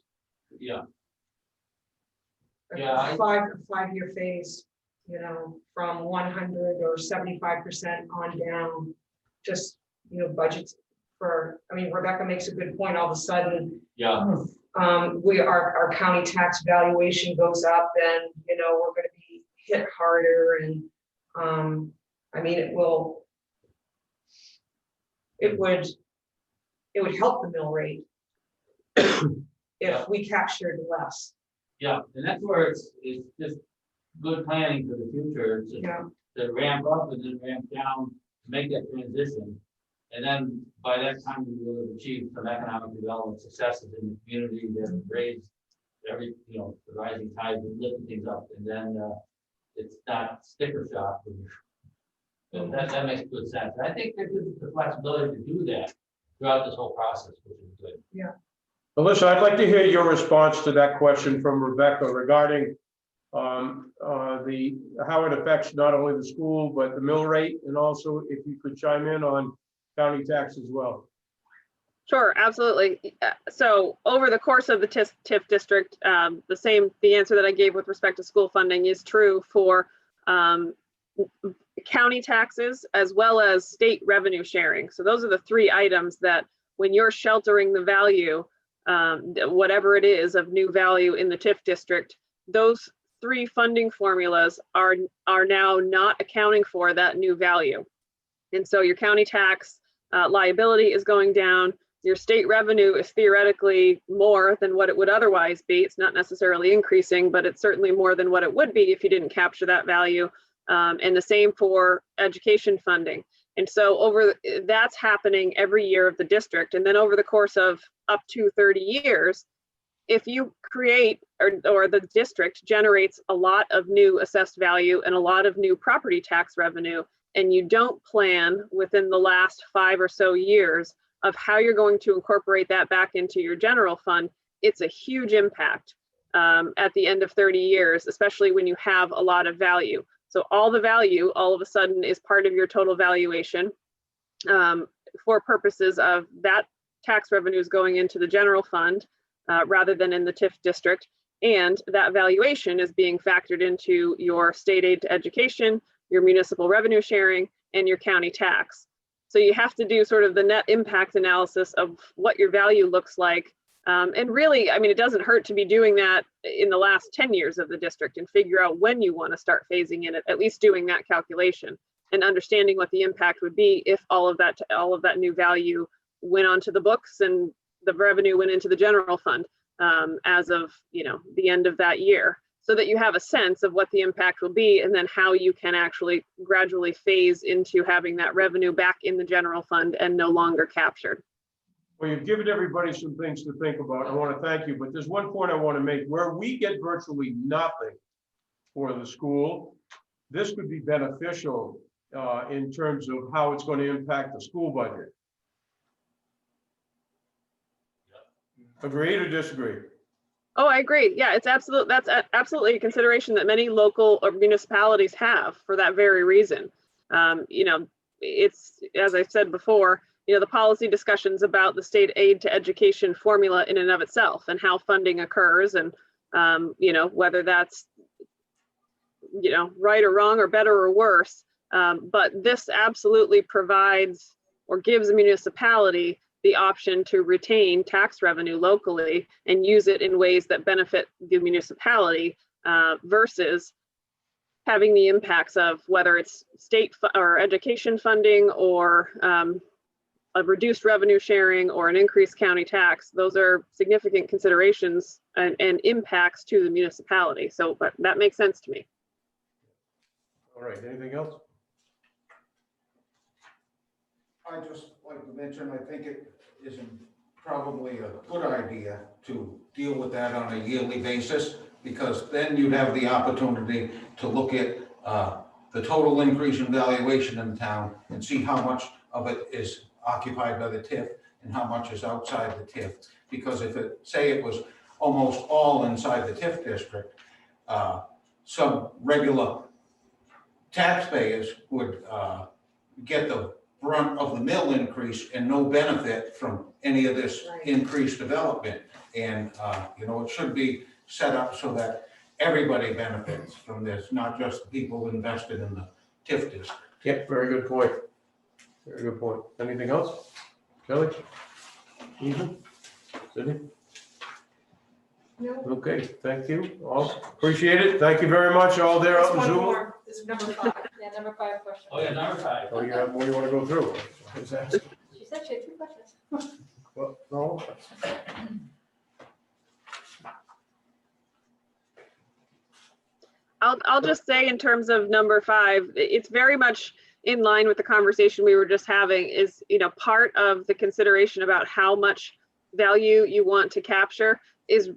Yeah, A Yeah, I- five-year phase, you know, from 100 or 75% on down. Just, you know, budgets for, I mean, Rebecca makes a good point, all of a sudden, yeah, our county tax valuation goes up and, you know, we're gonna be hit harder and, I mean, it would help the mill rate if we captured less. yeah, and that's where it's just good planning for the future, to Yeah. to ramp up and then ramp down, to make that transition. And then by that time, we will have achieved some economic development successes in the community that have raised the rising tide would lift things up, and then it's not sticker shock. And that makes good sense. And I think there's the flexibility to do that throughout this whole process, which is good. Alyssa, I'd like to hear your response to that question from Rebecca regarding how it affects not only the school, but the mill rate, and also if you could chime in on county tax as well. Sure, absolutely. So over the course of the TIF district, the answer that I gave with respect to school funding is true for county taxes as well as state revenue sharing. So those are the three items that when you're sheltering the value, whatever it is of new value in the TIF district, those three funding formulas are now not accounting for that new value. And so your county tax liability is going down. Your state revenue is theoretically more than what it would otherwise be. It's not necessarily increasing, but it's certainly more than what it would be if you didn't capture that value. And the same for education funding. And so that's happening every year of the district. And then over the course of up to 30 years, if you create or the district generates a lot of new assessed value and a lot of new property tax revenue, and you don't plan within the last 5 or so years of how you're going to incorporate that back into your general fund, it's a huge impact at the end of 30 years, especially when you have a lot of value. So all the value all of a sudden is part of your total valuation for purposes of that tax revenues going into the general fund rather than in the TIF district. And that valuation is being factored into your state aid to education, your municipal revenue sharing, and your county tax. So you have to do sort of the net impact analysis of what your value looks like. And really, I mean, it doesn't hurt to be doing that in the last 10 years of the district and figure out when you want to start phasing in it, at least doing that calculation and understanding what the impact would be if all of that new value went onto the books and the revenue went into the general fund as of the end of that year, so that you have a sense of what the impact will be and then how you can actually gradually phase into having that revenue back in the general fund and no longer captured. Well, you've given everybody some things to think about. I want to thank you, but there's one point I want to make. Where we get virtually nothing for the school, this could be beneficial in terms of how it's going to impact the school budget. Agree or disagree? Oh, I agree. Yeah, that's absolutely a consideration that many local or municipalities have for that very reason. It's, as I said before, the policy discussions about the state aid to education formula in and of itself and how funding occurs and, whether that's, right or wrong or better or worse. But this absolutely provides or gives a municipality the option to retain tax revenue locally and use it in ways that benefit the municipality versus having the impacts of whether it's state or education funding or a reduced revenue sharing or an increased county tax. Those are significant considerations and impacts to the municipality. So that makes sense to me. All right, anything else? I just like to mention, I think it is probably a good idea to deal with that on a yearly basis, because then you'd have the opportunity to look at the total increase in valuation in town and see how much of it is occupied by the TIF and how much is outside the TIF. Because if it, say it was almost all inside the TIF district, some regular taxpayers would get the brunt of the mill increase and no benefit from any of this increased development. And, it should be set up so that everybody benefits from this, not just the people invested in the TIF district. Yep, very good point. Very good point. Anything else? Kelly? Ethan? Sydney? No. Okay, thank you all. Appreciate it. Thank you very much, all there There's out in one Zoom. more. This is number 5. Yeah, number 5 question. Oh, yeah, number 5. Oh, you have more you want to go through? What's that? She said she had 2 questions. Well, no. I'll just say in terms of number 5, it's very much in line with the conversation we were just having. Is, part of the consideration about how much value you want to capture is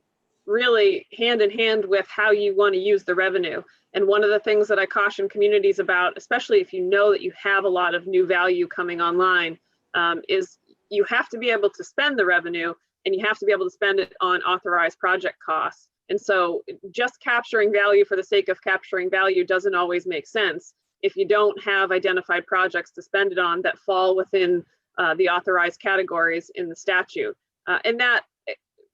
really hand in hand with how you want to use the revenue. And one of the things that I caution communities about, especially if you know that you have a lot of new value coming online, is you have to be able to spend the revenue, and you have to be able to spend it on authorized project costs. And so just capturing value for the sake of capturing value doesn't always make sense if you don't have identified projects to spend it on that fall within the authorized categories in the statute. And that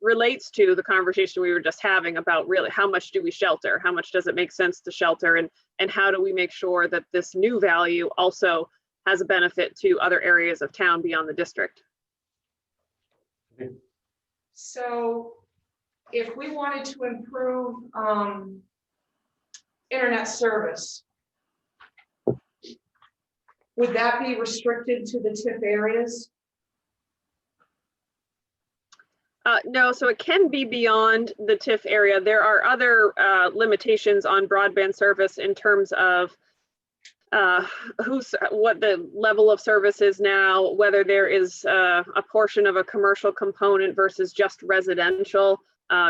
relates to the conversation we were just having about really how much do we shelter? How much does it make sense to shelter? And how do we make sure that this new value also has a benefit to other areas of town beyond the district? So if we wanted to improve internet service, would that be restricted to the TIF areas? No, so it can be beyond the TIF area. There are other limitations on broadband service in terms of what the level of service is now, whether there is a portion of a commercial component versus just residential.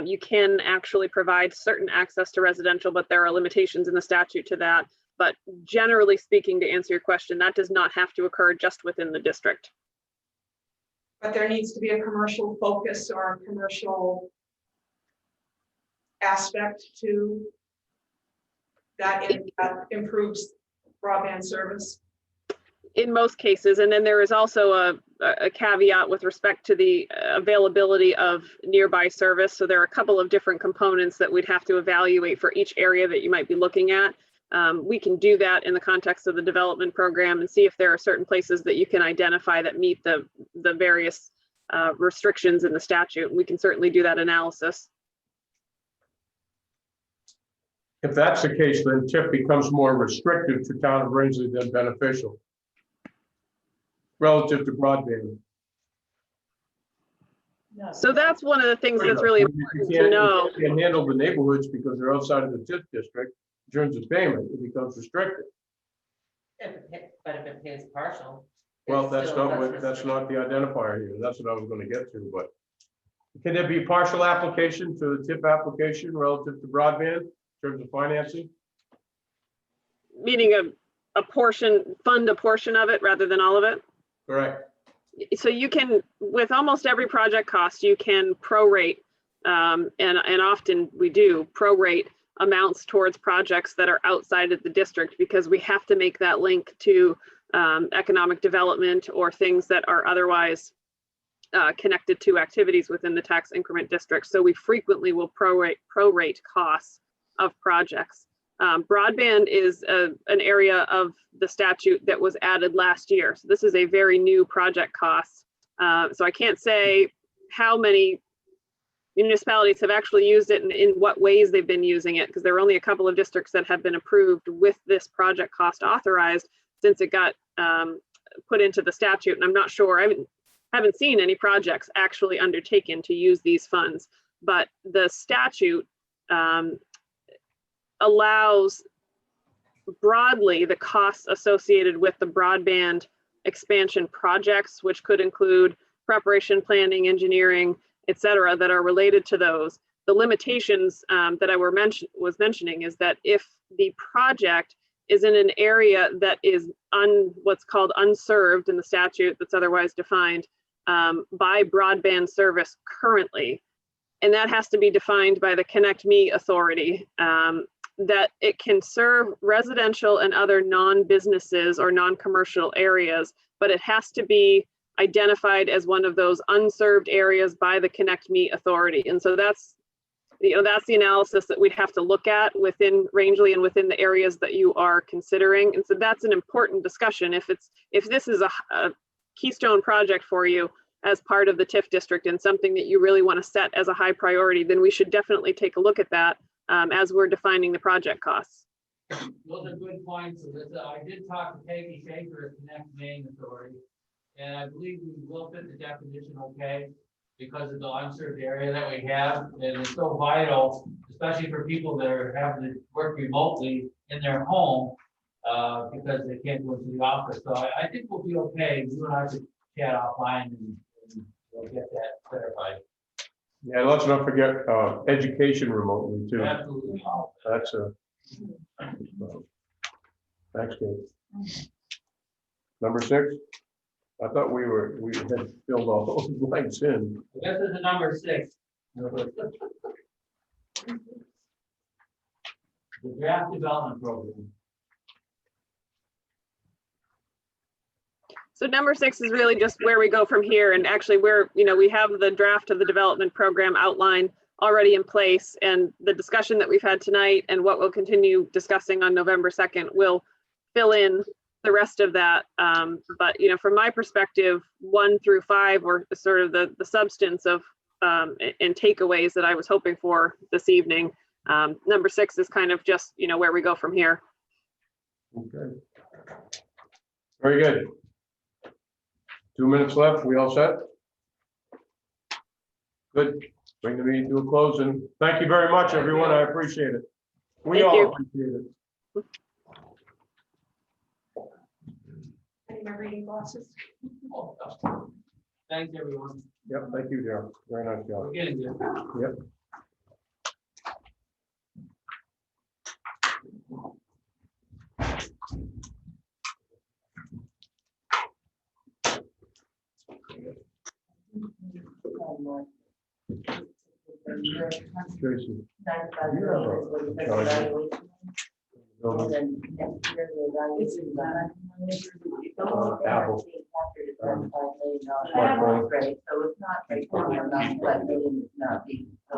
You can actually provide certain access to residential, but there are limitations in the statute to that. But generally speaking, to answer your question, that does not have to occur just within the district. But there needs to be a commercial focus or a commercial aspect to that, that improves broadband service. In most cases, and then there is also a caveat with respect to the availability of nearby service. So there are a couple of different components that we'd have to evaluate for each area that you might be looking at. We can do that in the context of the development program and see if there are certain places that you can identify that meet the various restrictions in the statute. We can certainly do that analysis. If that's the case, then TIF becomes more restrictive to town of Rangeley than beneficial relative to broadband. So that's one of the things that's really important to know. You can't handle the neighborhoods because they're outside of the TIF district. In terms of payment, it becomes restricted. But if it pays partial. Well, it's that's still not less what, that's restrictive. not the identifier here. That's what I was going to get to, but can there be partial application to the TIF application relative to broadband in terms of financing? Meaning a portion, fund a portion of it rather than all of it? Correct. So you can, with almost every project cost, you can prorate, and often we do prorate amounts towards projects that are outside of the district, because we have to make that link to economic development or things that are otherwise connected to activities within the tax increment district. So we frequently will prorate costs of projects. Broadband is an area of the statute that was added last year. So this is a very new project cost. So I can't say how many municipalities have actually used it and in what ways they've been using it, because there are only a couple of districts that have been approved with this project cost authorized since it got put into the statute. And I'm not sure, I haven't seen any projects actually undertaken to use these funds, but the statute allows broadly the costs associated with the broadband expansion projects, which could include preparation, planning, engineering, et cetera, that are related to those. The limitations that I was mentioning is that if the project is in an area that is what's called unserved in the statute that's otherwise defined by broadband service currently, and that has to be defined by the Connect Me authority, that it can serve residential and other non-businesses or non-commercial areas, but it has to be identified as one of those unserved areas by the Connect Me authority. And so that's the analysis that we'd have to look at within Rangeley and within the areas that you are considering. And so that's an important discussion. If this is a keystone project for you as part of the TIF district and something that you really want to set as a high priority, then we should definitely take a look at that as we're defining the project costs. Those are good points. I did talk to Peggy Shaker at Connect Maine Authority, and I believe we will fit the definition okay because of the unserved area that we have, and it's so vital, especially for people that are having to work remotely in their home because they can't go into the office. So I think we'll be okay. You and I could chat offline and we'll get that clarified. Yeah, let's not forget education remotely too. Absolutely. That's thanks, Dave. Number 6. I thought we had filled all those blanks in. This is the number 6. The draft development program. So number 6 is really just where we go from here. And actually we have the draft of the development program outline already in place, and the discussion that we've had tonight and what we'll continue discussing on November 2nd will fill in the rest of that. But from my perspective, 1 through 5 were sort of the substance of and takeaways that I was hoping for this evening. Number 6 is kind of just where we go from here. Okay. Very good. 2 minutes left. We all set? Good. Bring the meeting to a close, and thank you very much, everyone. I appreciate it. We Thank all you. appreciate it. Any more reading glasses? Thanks, everyone. Yep. Thank you, Darryl. Very nice job. We're getting there. Yep. Tracy. Apple. Smartphone. Right, so it's not right now, we're not, but million is not being, so.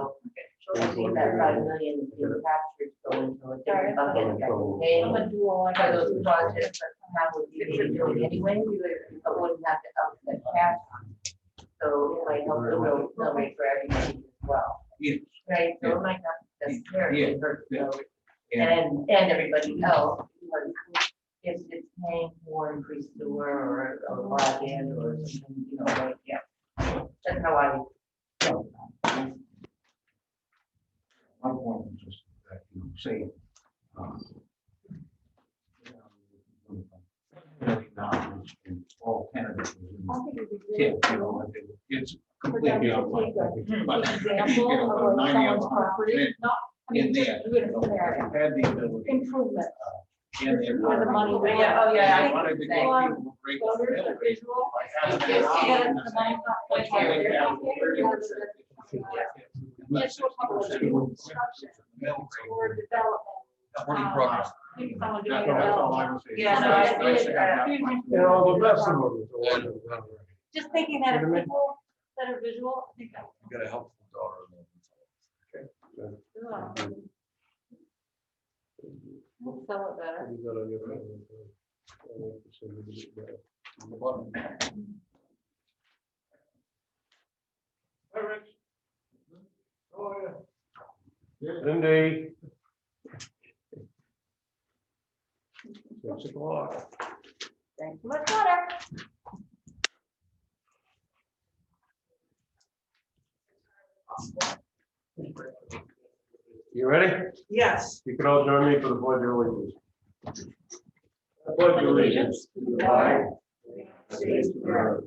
I think that 5 million is being captured, so into a different bucket that can pay for those projects that somehow would be doing anyway, but wouldn't have to up the cash. So it might help the mill rate for everybody as well. Yes. Right, so it might not necessarily Yeah. hurt the mill rate And and everybody else, but if it's paying for increased sewer or broadband or something, like, yeah. That's how I feel. my point is just that, say, $1 million in all candidates. It's completely outside. But, Example of like someone's property, not, I mean, in just there, do it in there. had the ability. Improvement. In there. Where the money went. Yeah, oh, yeah, I Wanted to think get so. people to break the Voters middle are rate visual. by having Yeah, that the money's not Like, like they here. have 30%. Just what public construction or development. Work in progress. Someone doing That's all I development. was saying. Yeah, no, It's I nice think to have that it's, much. And all the rest of them. Just thinking that if people that are visual, I think that. You got a helpful daughter. We'll sell it better. Cindy. 6 o'clock. Thanks so much better. You ready? Yes. You can all join me for the pledge of allegiance. I pledge allegiance to the flag of the United States of America,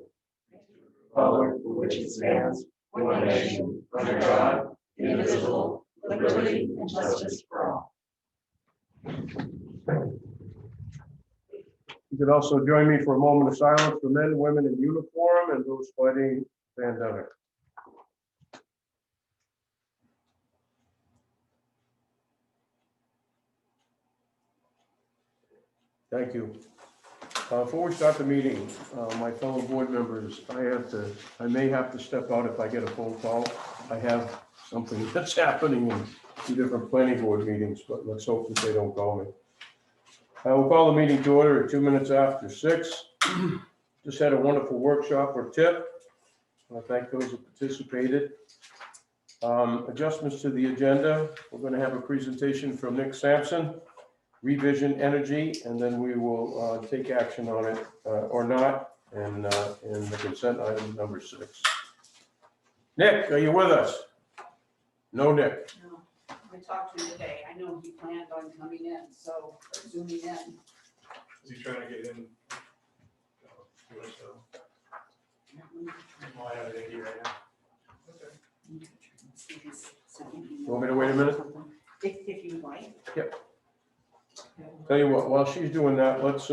republic for which it stands, one nation, under God, indivisible, with liberty and justice for all. You could also join me for a moment of silence for men and women in uniform and those fighting the pandemic. Thank you. Before we start the meeting, my fellow board members, I may have to step out if I get a phone call. I have something that's happening in 2 different planning board meetings, but let's hope that they don't call me. I will call the meeting to order at 2 minutes after 6. Just had a wonderful workshop or tip. I thank those who participated. Adjustments to the agenda. We're going to have a presentation from Nick Sampson, Revision Energy, and then we will take action on it or not in the consent item number 6. Nick, are you with us? No, Nick. No, I talked to him today. I know he planned on coming in, so zooming in. Is he trying to get in? I have it in here right now. You want me to wait a minute? If you like. Tell you what, while she's doing that, let's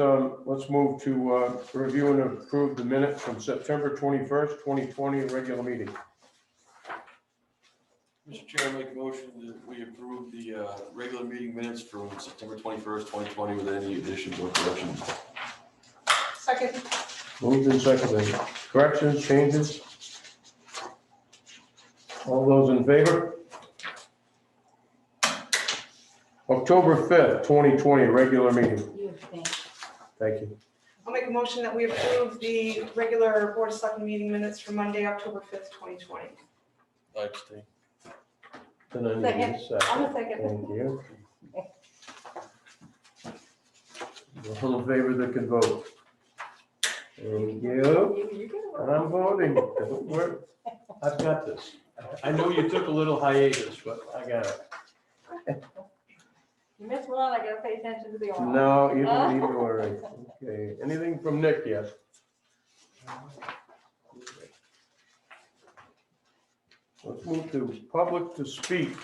move to review and approve the minutes from September 21st, 2020, regular meeting. Mr. Chair, I make a motion that we approve the regular meeting minutes from September 21st, 2020 with any additions or corrections. Second. Moved and seconded. Corrections, changes? All those in favor? October 5th, 2020, regular meeting. Thank you. I'll make a motion that we approve the regular Board of Selectmen meeting minutes for Monday, October 5th, 2020. I abstain. Then I need a second. I'm a second. Thank you. All in favor that can vote. Thank you. I'm voting. Don't worry. I've got this. I know you took a little hiatus, but I got it. You miss one, I gotta pay attention to the other. No, you don't need to worry. Okay, anything from Nick yet? Let's move to public to speak,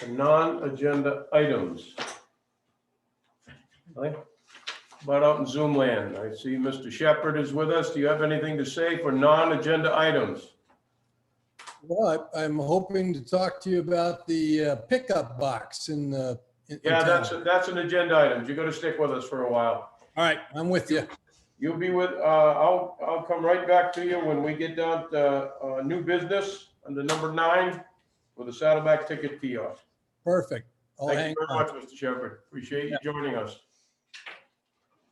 the non-agenda items. Right? About out in Zoom land, I see Mr. Shepherd is with us. Do you have anything to say for non-agenda items? Well, I'm hoping to talk to you about the pickup box in the. Yeah, that's an agenda item. You're gonna stick with us for a while. All right, I'm with you. You'll be with, I'll come right back to you when we get down to new business under number 9 with a Saddleback ticket kiosk. Perfect. Thank you very much, Mr. Shepherd. Appreciate you joining us.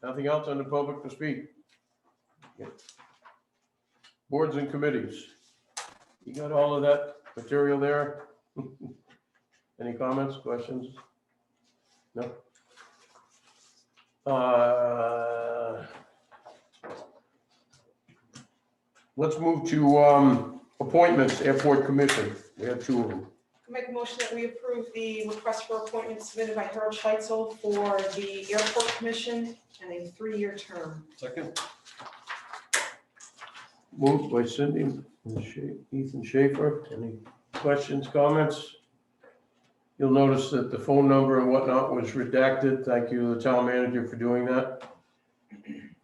Nothing else on the public to speak? Yeah. Boards and committees. You got all of that material there? Any comments, questions? No? Let's move to appointments, Airport Commission. We have 2 of them. I make a motion that we approve the request for appointment submitted by Harold Scheitzel for the Airport Commission and a 3-year term. Second. Moved by Cindy and Ethan Schaefer. Any questions, comments? You'll notice that the phone number and whatnot was redacted. Thank you to the town manager for doing that.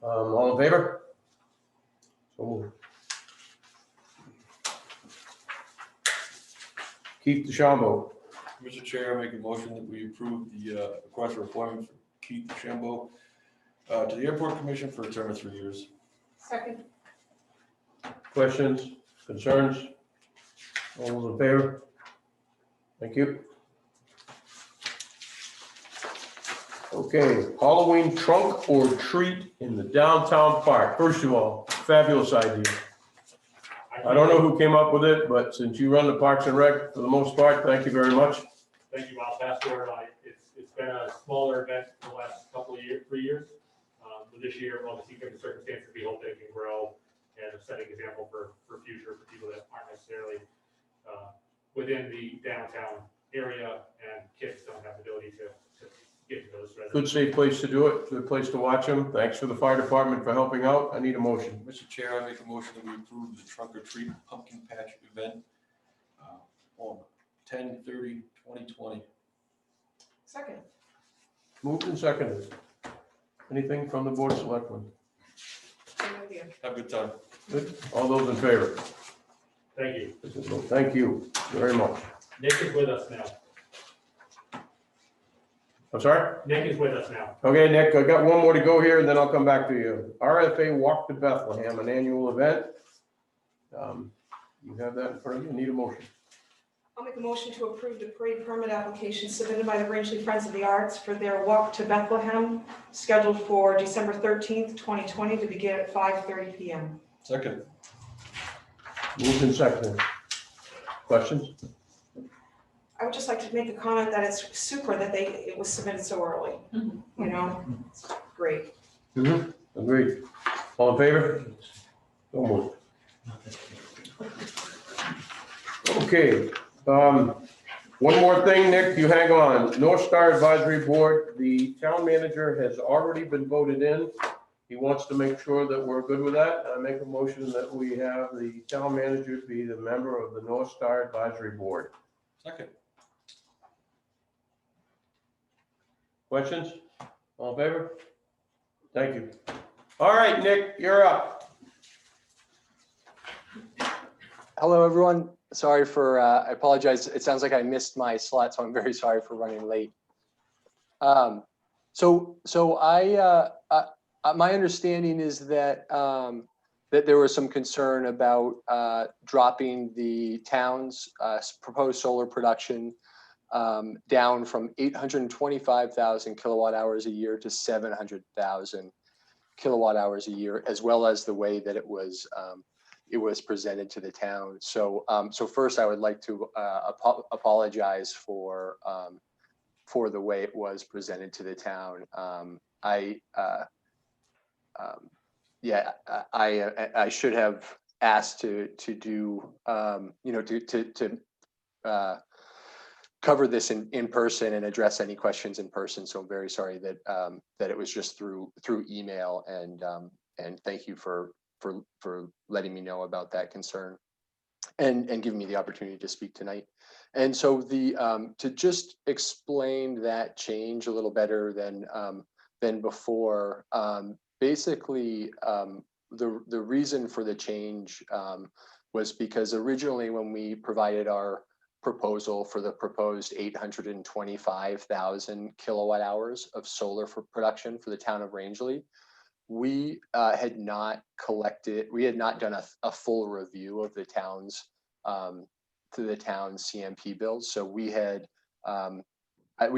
All in favor? So moved. Keith DeChambeau. Mr. Chair, I make a motion that we approve the request for appointment for Keith DeChambeau to the Airport Commission for a term of 3 years. Second. Questions, concerns? All those in favor? Thank you. Okay, Halloween trunk or treat in the downtown park. First of all, fabulous idea. I don't know who came up with it, but since you run the Parks and Rec for the most part, thank you very much. Thank you, Bob Pastor. It's been a smaller event for the last couple of years, 3 years. But this year, obviously, given the circumstances, we hope that it can grow and set an example for future, for people that aren't necessarily within the downtown area and kids don't have the ability to give to those residents. Good, safe place to do it, good place to watch them. Thanks for the fire department for helping out. I need a motion. Mr. Chair, I make a motion that we approve the trunk or treat pumpkin patch event on 10/30/2020. Second. Moved and seconded. Anything from the board of selectmen? Have a good time. Good. All those in favor? Thank you. Thank you very much. Nick is with us now. I'm sorry? Nick is with us now. Okay, Nick, I got one more to go here and then I'll come back to you. RFA Walk to Bethlehem, an annual event. You have that in front of you. Need a motion. I'll make a motion to approve the parade permit application submitted by the Rangeley Friends of the Arts for their walk to Bethlehem, scheduled for December 13th, 2020, to begin at 5:30 p.m. Second. Moved and seconded. Questions? I would just like to make a comment that it's super that it was submitted so early. You know, it's great. Agreed. All in favor? So moved. Okay, one more thing, Nick, you hang on. North Star Advisory Board, the town manager has already been voted in. He wants to make sure that we're good with that. I make a motion that we have the town manager be the member of the North Star Advisory Board. Second. Questions? All in favor? Thank you. All right, Nick, you're up. Hello, everyone. Sorry for, I apologize. It sounds like I missed my slot, so I'm very sorry for running late. My understanding is that that there was some concern about dropping the town's proposed solar production down from 825,000 kilowatt hours a year to 700,000 kilowatt hours a year, as well as the way that it was presented to the town. So first, I would like to apologize for the way it was presented to the town. I should have asked to do cover this in person and address any questions in person. So I'm very sorry that that it was just through email, and thank you for letting me know about that concern and giving me the opportunity to speak tonight. And so to just explain that change a little better than before, basically the reason for the change was because originally when we provided our proposal for the proposed 825,000 kilowatt hours of solar for production for the town of Rangeley, we had not done a full review of the town's CMP bills. So we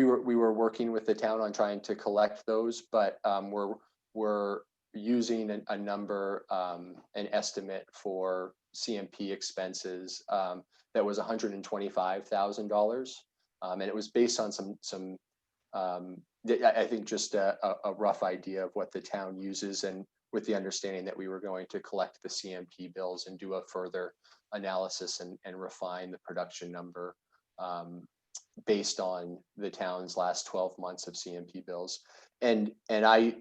were working with the town on trying to collect those, but we're using a number, an estimate for CMP expenses that was $125,000, and it was based on some I think just a rough idea of what the town uses, and with the understanding that we were going to collect the CMP bills and do a further analysis and refine the production number based on the town's last 12 months of CMP bills. And I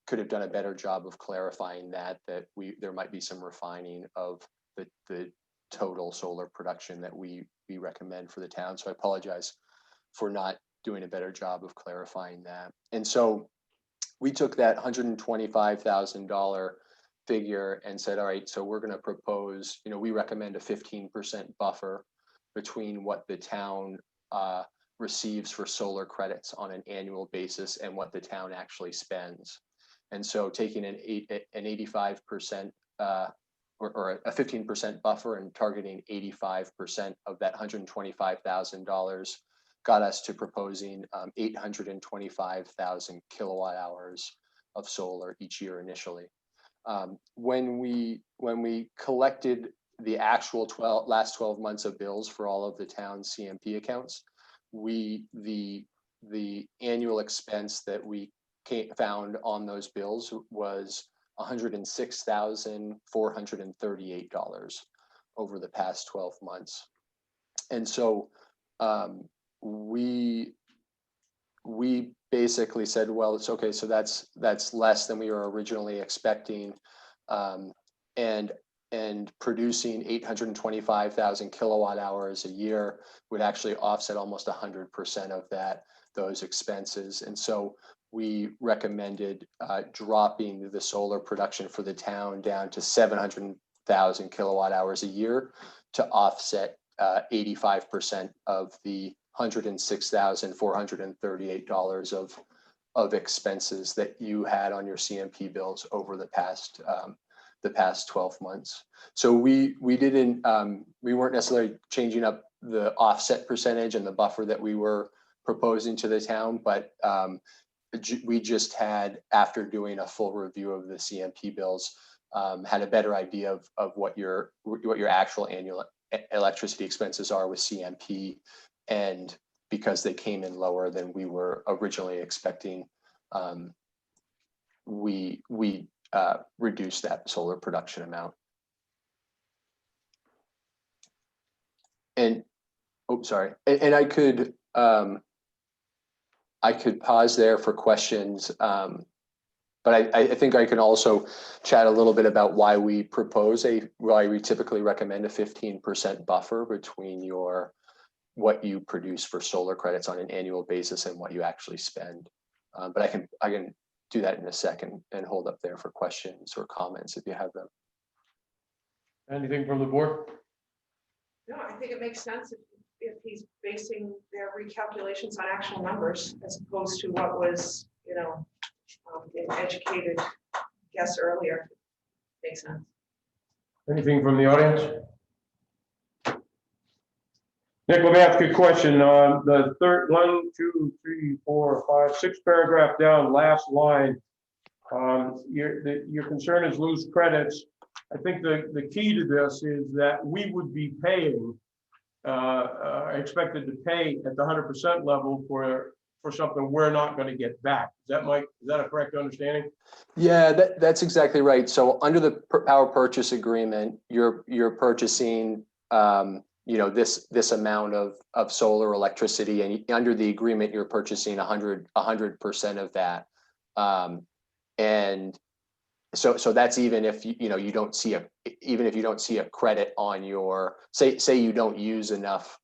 could have done a better job of clarifying that there might be some refining of the total solar production that we recommend for the town. So I apologize for not doing a better job of clarifying that. And so we took that $125,000 figure and said, all right, so we're going to propose, we recommend a 15% buffer between what the town receives for solar credits on an annual basis and what the town actually spends. And so taking an 85% or a 15% buffer and targeting 85% of that $125,000 got us to proposing 825,000 kilowatt hours of solar each year initially. When we collected the actual last 12 months of bills for all of the town's CMP accounts, the annual expense that we found on those bills was $106,438 over the past 12 months. And so we we basically said, well, it's okay, so that's less than we were originally expecting. And producing 825,000 kilowatt hours a year would actually offset almost 100% of those expenses. And so we recommended dropping the solar production for the town down to 700,000 kilowatt hours a year to offset 85% of the $106,438 of expenses that you had on your CMP bills over the past 12 months. So we weren't necessarily changing up the offset percentage and the buffer that we were proposing to the town, but we just had, after doing a full review of the CMP bills, had a better idea of what your actual annual electricity expenses are with CMP, and because they came in lower than we were originally expecting, we reduced that solar production amount. And sorry, and I could pause there for questions, but I think I can also chat a little bit about why we typically recommend a 15% buffer between what you produce for solar credits on an annual basis and what you actually spend. But I can do that in a second and hold up there for questions or comments if you have them. Anything from the board? No, I think it makes sense if he's basing their recalculations on actual numbers as opposed to what was, an educated guess earlier. Makes sense. Anything from the audience? Nick, let me ask you a question. On the third, 1, 2, 3, 4, 5, 6 paragraph down, last line, your concern is lose credits. I think the key to this is that we would be paying, expected to pay at the 100% level for something we're not going to get back. Is that a correct understanding? Yeah, that's exactly right. So under the power purchase agreement, you're purchasing this amount of solar electricity, and under the agreement you're purchasing 100% of that. And so that's even if you don't see a credit on your say you don't use enough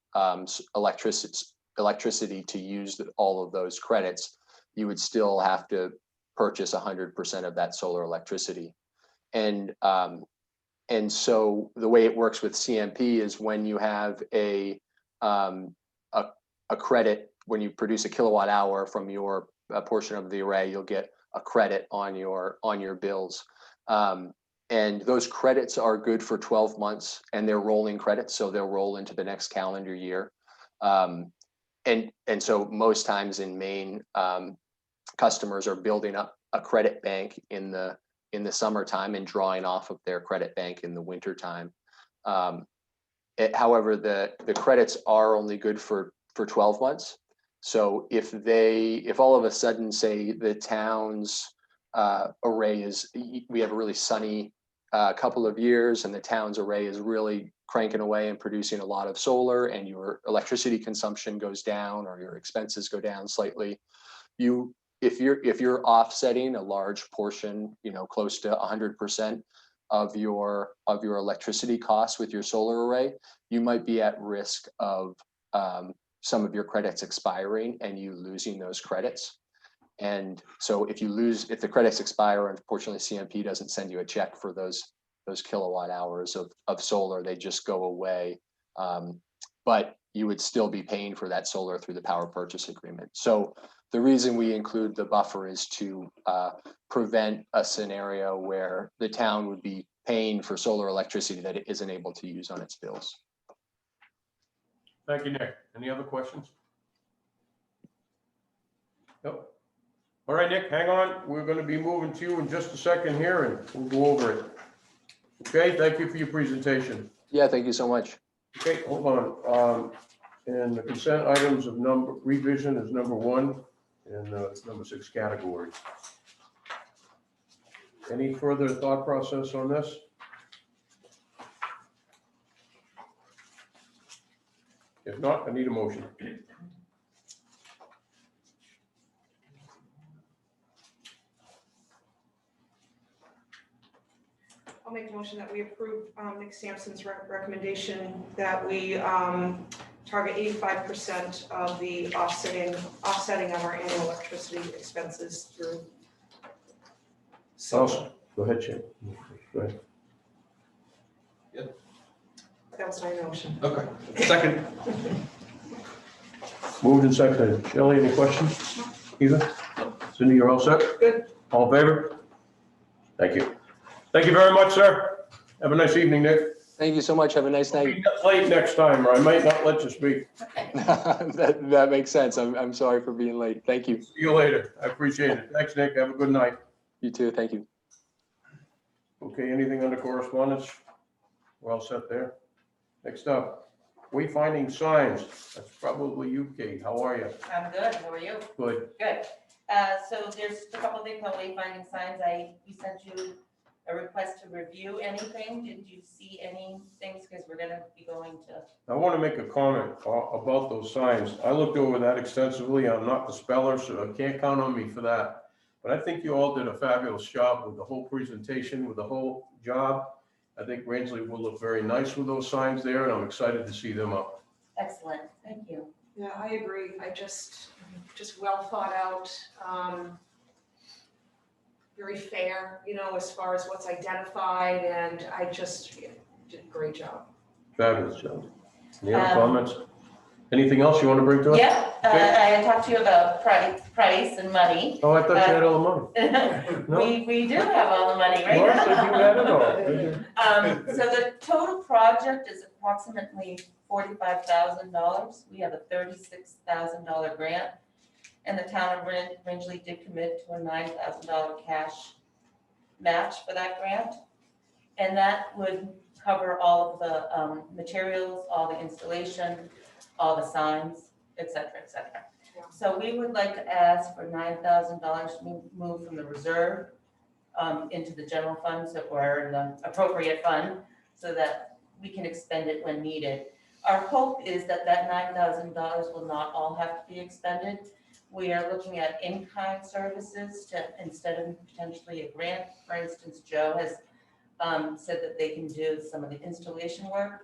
electricity to use all of those credits, you would still have to purchase 100% of that solar electricity. And so the way it works with CMP is when you have a credit, when you produce a kilowatt hour from your portion of the array, you'll get a credit on your bills. And those credits are good for 12 months, and they're rolling credits, so they'll roll into the next calendar year. And so most times in Maine, customers are building up a credit bank in the summertime and drawing off of their credit bank in the wintertime. However, the credits are only good for 12 months. So if all of a sudden, say the town's array we have a really sunny couple of years, and the town's array is really cranking away and producing a lot of solar, and your electricity consumption goes down or your expenses go down slightly, if you're offsetting a large portion, close to 100% of your electricity costs with your solar array, you might be at risk of some of your credits expiring and you losing those credits. And so if the credits expire, unfortunately CMP doesn't send you a check for those kilowatt hours of solar, they just go away. But you would still be paying for that solar through the power purchase agreement. So the reason we include the buffer is to prevent a scenario where the town would be paying for solar electricity that it isn't able to use on its bills. Thank you, Nick. Any other questions? Nope. All right, Nick, hang on. We're going to be moving to you in just a second here, and we'll go over it. Okay, thank you for your presentation. Yeah, thank you so much. Okay, hold on. And the consent items of revision is number 1 in number 6 category. Any further thought process on this? If not, I need a motion. I'll make a motion that we approve Nick Sampson's recommendation that we target 85% of the offsetting of our annual electricity expenses through. So, go ahead, Jim. Go ahead. That was my motion. Okay. Second. Moved and seconded. Shelley, any questions? Either? Cindy, you're all set? Good. All in favor? Thank you. Thank you very much, sir. Have a nice evening, Nick. Thank you so much. Have a nice night. Late next time, or I might not let you speak. That makes sense. I'm sorry for being late. Thank you. See you later. I appreciate it. Thanks, Nick. Have a good night. You too. Thank you. Okay, anything under correspondence? We're all set there. Next up, wayfinding signs. That's probably you, Kate. How are you? I'm good, how are you? Good. Good. So there's a couple things on wayfinding signs. We sent you a request to review anything. Did you see any things? Because we're gonna be going to. I want to make a comment about those signs. I looked over that extensively. I'm not the speller, so I can't count on me for that. But I think you all did a fabulous job with the whole presentation, with the whole job. I think Rangeley will look very nice with those signs there, and I'm excited to see them up. Excellent, thank you. Yeah, I agree. I just well thought out, very fair, as far as what's identified, and I just did a great job. Fabulous job. Any other comments? Anything else you want to bring to us? Yeah, I talked to you about price and money. Oh, I thought you had all the money. We do have all the money, right? Well, I said you had it all. So the total project is approximately $45,000. We have a $36,000 grant. And the town of Rangeley did commit to a $9,000 cash match for that grant. And that would cover all of the materials, all the installation, all the signs, et cetera, et cetera. Yeah. So we would like to ask for $9,000 to move from the reserve into the general funds that were in the appropriate fund so that we can expend it when needed. Our hope is that that $9,000 will not all have to be expended. We are looking at in-kind services to, instead of potentially a grant. For instance, Joe has said that they can do some of the installation work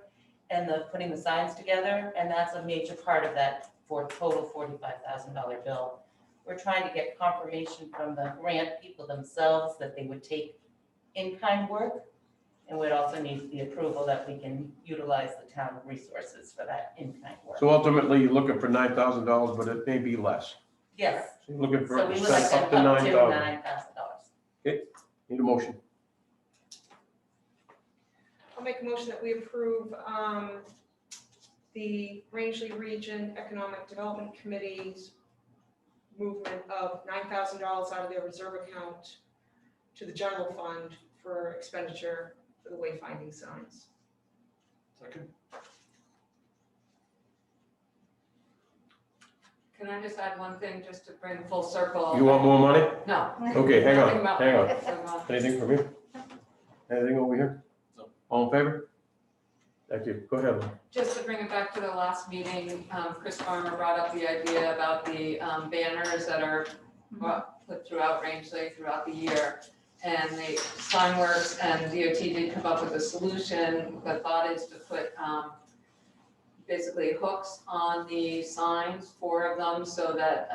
and putting the signs together, and that's a major part of that for total $45,000 bill. We're trying to get confirmation from the grant people themselves that they would take in-kind work, and we'd also need the approval that we can utilize the town resources for that in-kind work. So ultimately, you're looking for $9,000, but it may be less. Yes. So you're looking for So we would like up to to up to $9,000. $9,000. Okay, need a motion. I'll make a motion that we approve the Rangeley Region Economic Development Committee's movement of $9,000 out of their reserve account to the general fund for expenditure for the wayfinding signs. Second. Can I just add one thing, just to bring full circle? You want more money? No. Okay, hang Nothing on, about hang on. that, so, Anything from you? Anything over here? No. All in favor? Thank you. Go ahead. Lynn. Just to bring it back to the last meeting, Chris Farmer brought up the idea about the banners that are put throughout Rangeley throughout the year. And the Signworks and DOT did come up with a solution. The thought is to put basically hooks on the signs, 4 of them, so that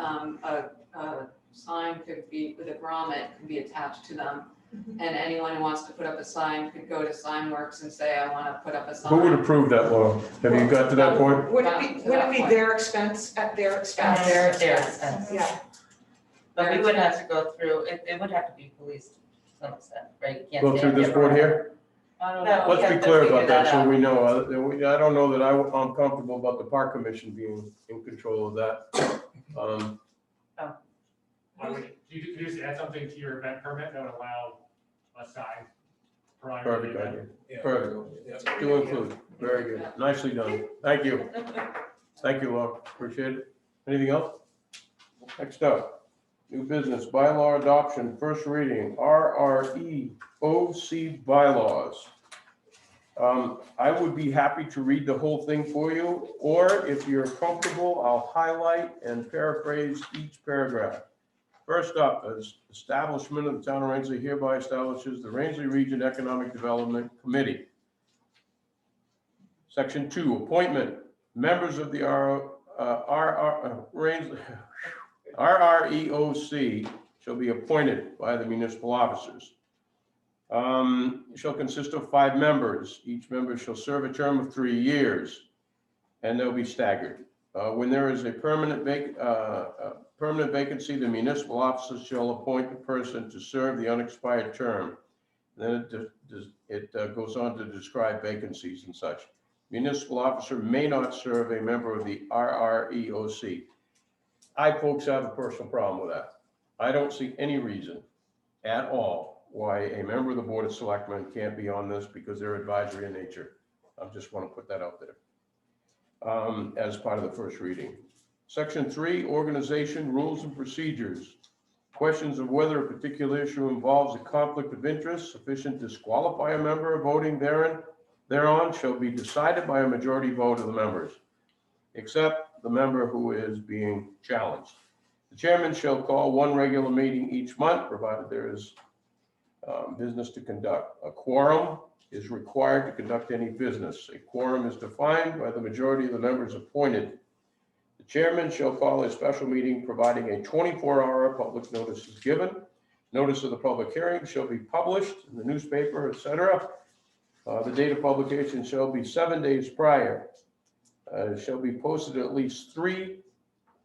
a sign could be, with a grommet, could be attached to them. And anyone who wants to put up a sign could go to Signworks and say, I want to put up a sign. Who would approve that, Laura? Have you got to that point? Would it be their expense, at their expense? Their expense. Yeah. But we would have to go through, it would have to be policed to some extent, right? You can't Go say through this it. board here? I don't know. We Let's have be to clear figure about that so out. we know. I don't know that I'm comfortable about the park commission being in control of that. Could you just add something to your event permit that would allow a sign? prior to the Perfect event? idea. Yeah. Perfect. To include. Very good. Nicely done. Thank you. Thank you, Laura. Appreciate it. Anything else? Next up, new business bylaw adoption, first reading, RRE OC bylaws. I would be happy to read the whole thing for you, or if you're comfortable, I'll highlight and paraphrase each paragraph. First up is establishment of the town of Rangeley hereby establishes the Rangeley Region Economic Development Committee. Section 2, appointment. Members of the RREOC shall be appointed by the municipal officers. Shall consist of 5 members. Each member shall serve a term of 3 years, and they'll be staggered. When there is a permanent vacancy, the municipal officers shall appoint the person to serve the unexpired term. Then it goes on to describe vacancies and such. Municipal officer may not serve a member of the RREOC. I, folks, have a personal problem with that. I don't see any reason at all why a member of the Board of Selectmen can't be on this because they're advisory in nature. I just want to put that out there as part of the first reading. Section 3, organization, rules and procedures. Questions of whether a particular issue involves a conflict of interest sufficient to disqualify a member voting thereon shall be decided by a majority vote of the members, except the member who is being challenged. The chairman shall call one regular meeting each month, provided there is business to conduct. A quorum is required to conduct any business. A quorum is defined by the majority of the members appointed. The chairman shall call a special meeting, providing a 24-hour public notice is given. Notice of the public hearing shall be published in the newspaper, etc. The date of publication shall be 7 days prior. It shall be posted at least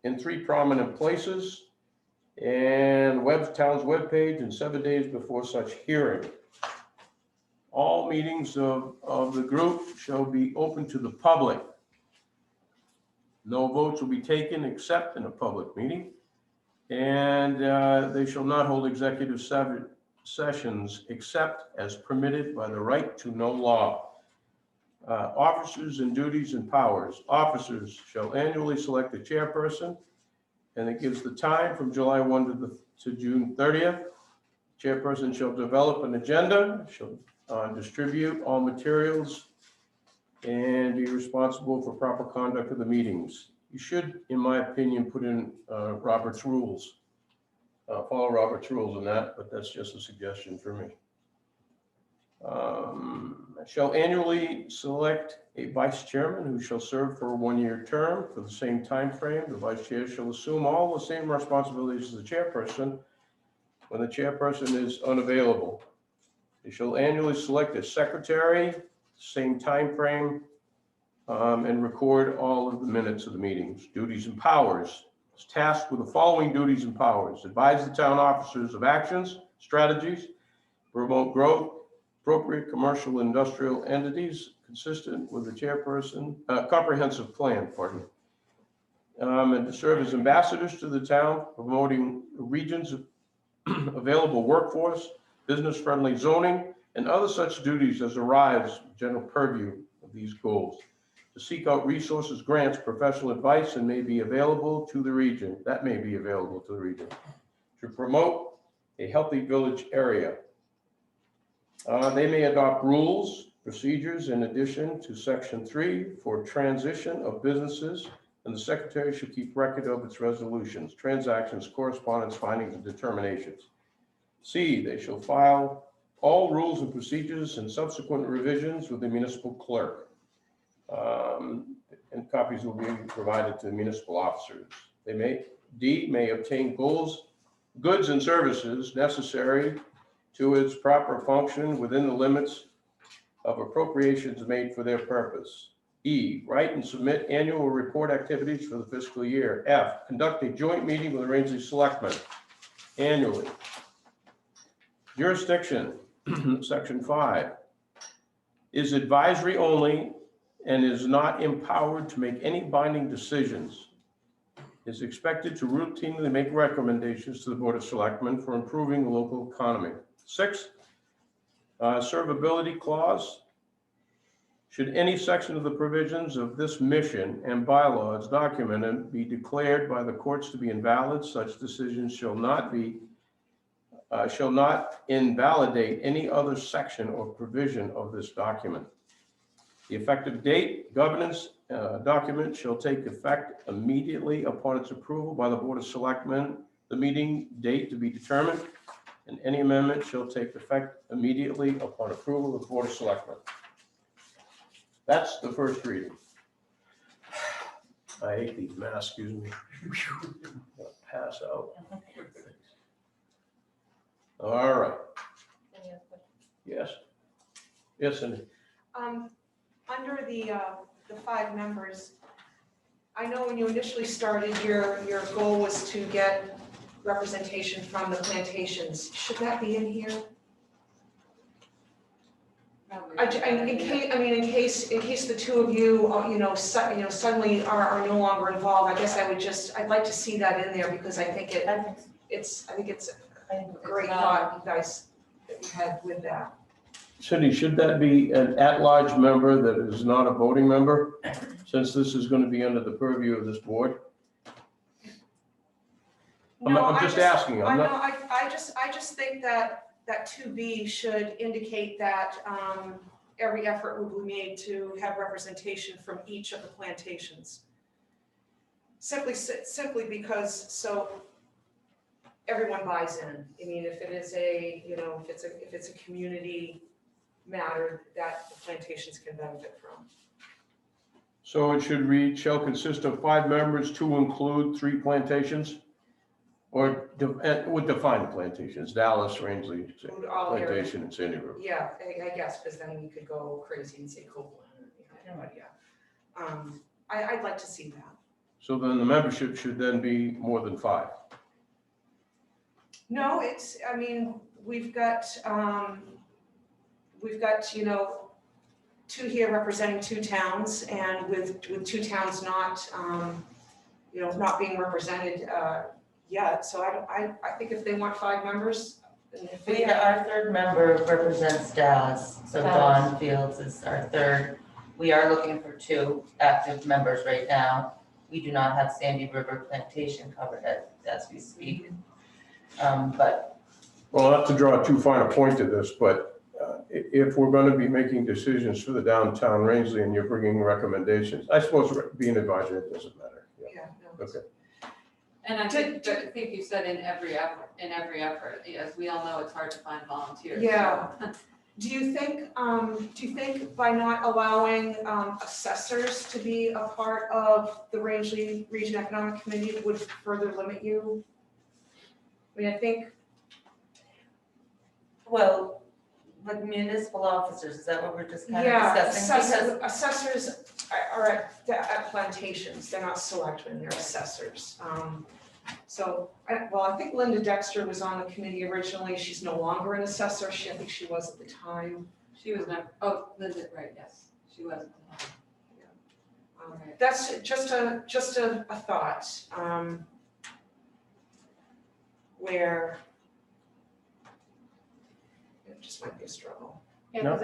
in three prominent places and town's webpage and 7 days before such hearing. All meetings of the group shall be open to the public. No votes will be taken except in a public meeting, and they shall not hold executive sessions except as permitted by the right to know law. Officers and duties and powers. Officers shall annually select a chairperson, and it gives the time from July 1 to June 30th. Chairperson shall develop an agenda, shall distribute all materials, and be responsible for proper conduct of the meetings. You should, in my opinion, put in Robert's rules. Follow Robert's rules in that, but that's just a suggestion for me. Shall annually select a vice chairman who shall serve for a 1-year term for the same time frame. The vice chair shall assume all the same responsibilities as the chairperson when the chairperson is unavailable. They shall annually select a secretary, same time frame, and record all of the minutes of the meetings. Duties and powers. Is tasked with the following duties and powers: advise the town officers of actions, strategies, promote growth, appropriate commercial industrial entities consistent with the chairperson, comprehensive plan, and to serve as ambassadors to the town, promoting regions of available workforce, business-friendly zoning, and other such duties as arise in general purview of these goals. To seek out resources, grants, professional advice, and may be available to the region. That may be available to the region. To promote a healthy village area. They may adopt rules, procedures in addition to Section 3 for transition of businesses, and the secretary should keep record of its resolutions, transactions, correspondence, findings, and determinations. C, they shall file all rules and procedures and subsequent revisions with the municipal clerk. And copies will be provided to the municipal officers. D, may obtain goods and services necessary to its proper function within the limits of appropriations made for their purpose. E, write and submit annual report activities for the fiscal year. F, conduct a joint meeting with the Rangeley Selectmen annually. Jurisdiction, Section 5, is advisory only and is not empowered to make any binding decisions. Is expected to routinely make recommendations to the Board of Selectmen for improving the local economy. 6, servability clause. Should any section of the provisions of this mission and bylaws documented be declared by the courts to be invalid, such decisions shall not invalidate any other section or provision of this document. The effective date governance document shall take effect immediately upon its approval by the Board of Selectmen. the meeting date to be determined, and any amendment shall take effect immediately upon approval of the Board of Selectmen. That's the first reading. I hate these masks, excuse me. I'll pass out. All right, yes. Yes, Cindy. Under the 5 members, I know when you initially started, your goal was to get representation from the plantations. Should that be in here? In case the two of you, suddenly are no longer involved, I guess I'd like to see that in there because I think it's a great thought you guys had with that. Cindy, should that be an at-large member that is not a voting member, since this is going to be under the purview of this board? I'm just asking. I just think that 2B should indicate that every effort will be made to have representation from each of the plantations. Simply because so everyone buys in. I mean, if it is if it's a community matter that the plantations can benefit from. So it should read, shall consist of 5 members to include 3 plantations? Or would define the plantations, Dallas, Rangeley, Plantation, and Sandy River. Yeah, I guess, because then we could go crazy and say Copeland, but yeah. I'd like to see that. So then the membership should then be more than 5? No, we've got 2 here representing 2 towns, and with 2 towns not, not being represented yet. So I think if they want 5 members. Our 3rd member represents Dallas, so Dawn Fields is our 3rd. We are looking for 2 active members right now. We do not have Sandy River Plantation covered as we speak. But. Well, not to draw too fine a point to this, but if we're going to be making decisions for the downtown Rangeley and you're bringing recommendations, I suppose being advisory, it doesn't matter. Yeah. Okay. And I think you said in every effort, as we all know, it's hard to find volunteers. Yeah. Do you think by not allowing assessors to be a part of the Rangeley Region Economic Committee would further limit you? I think. Well, like municipal officers, is that what we're just kind of discussing? Yeah, assessors are at plantations, they're not selectmen, they're assessors. I think Linda Dexter was on the committee originally, she's no longer an assessor, I think she was at the time. She was never, Linda, right, yes, she was. That's just a thought, where it just might be a struggle. Yeah, because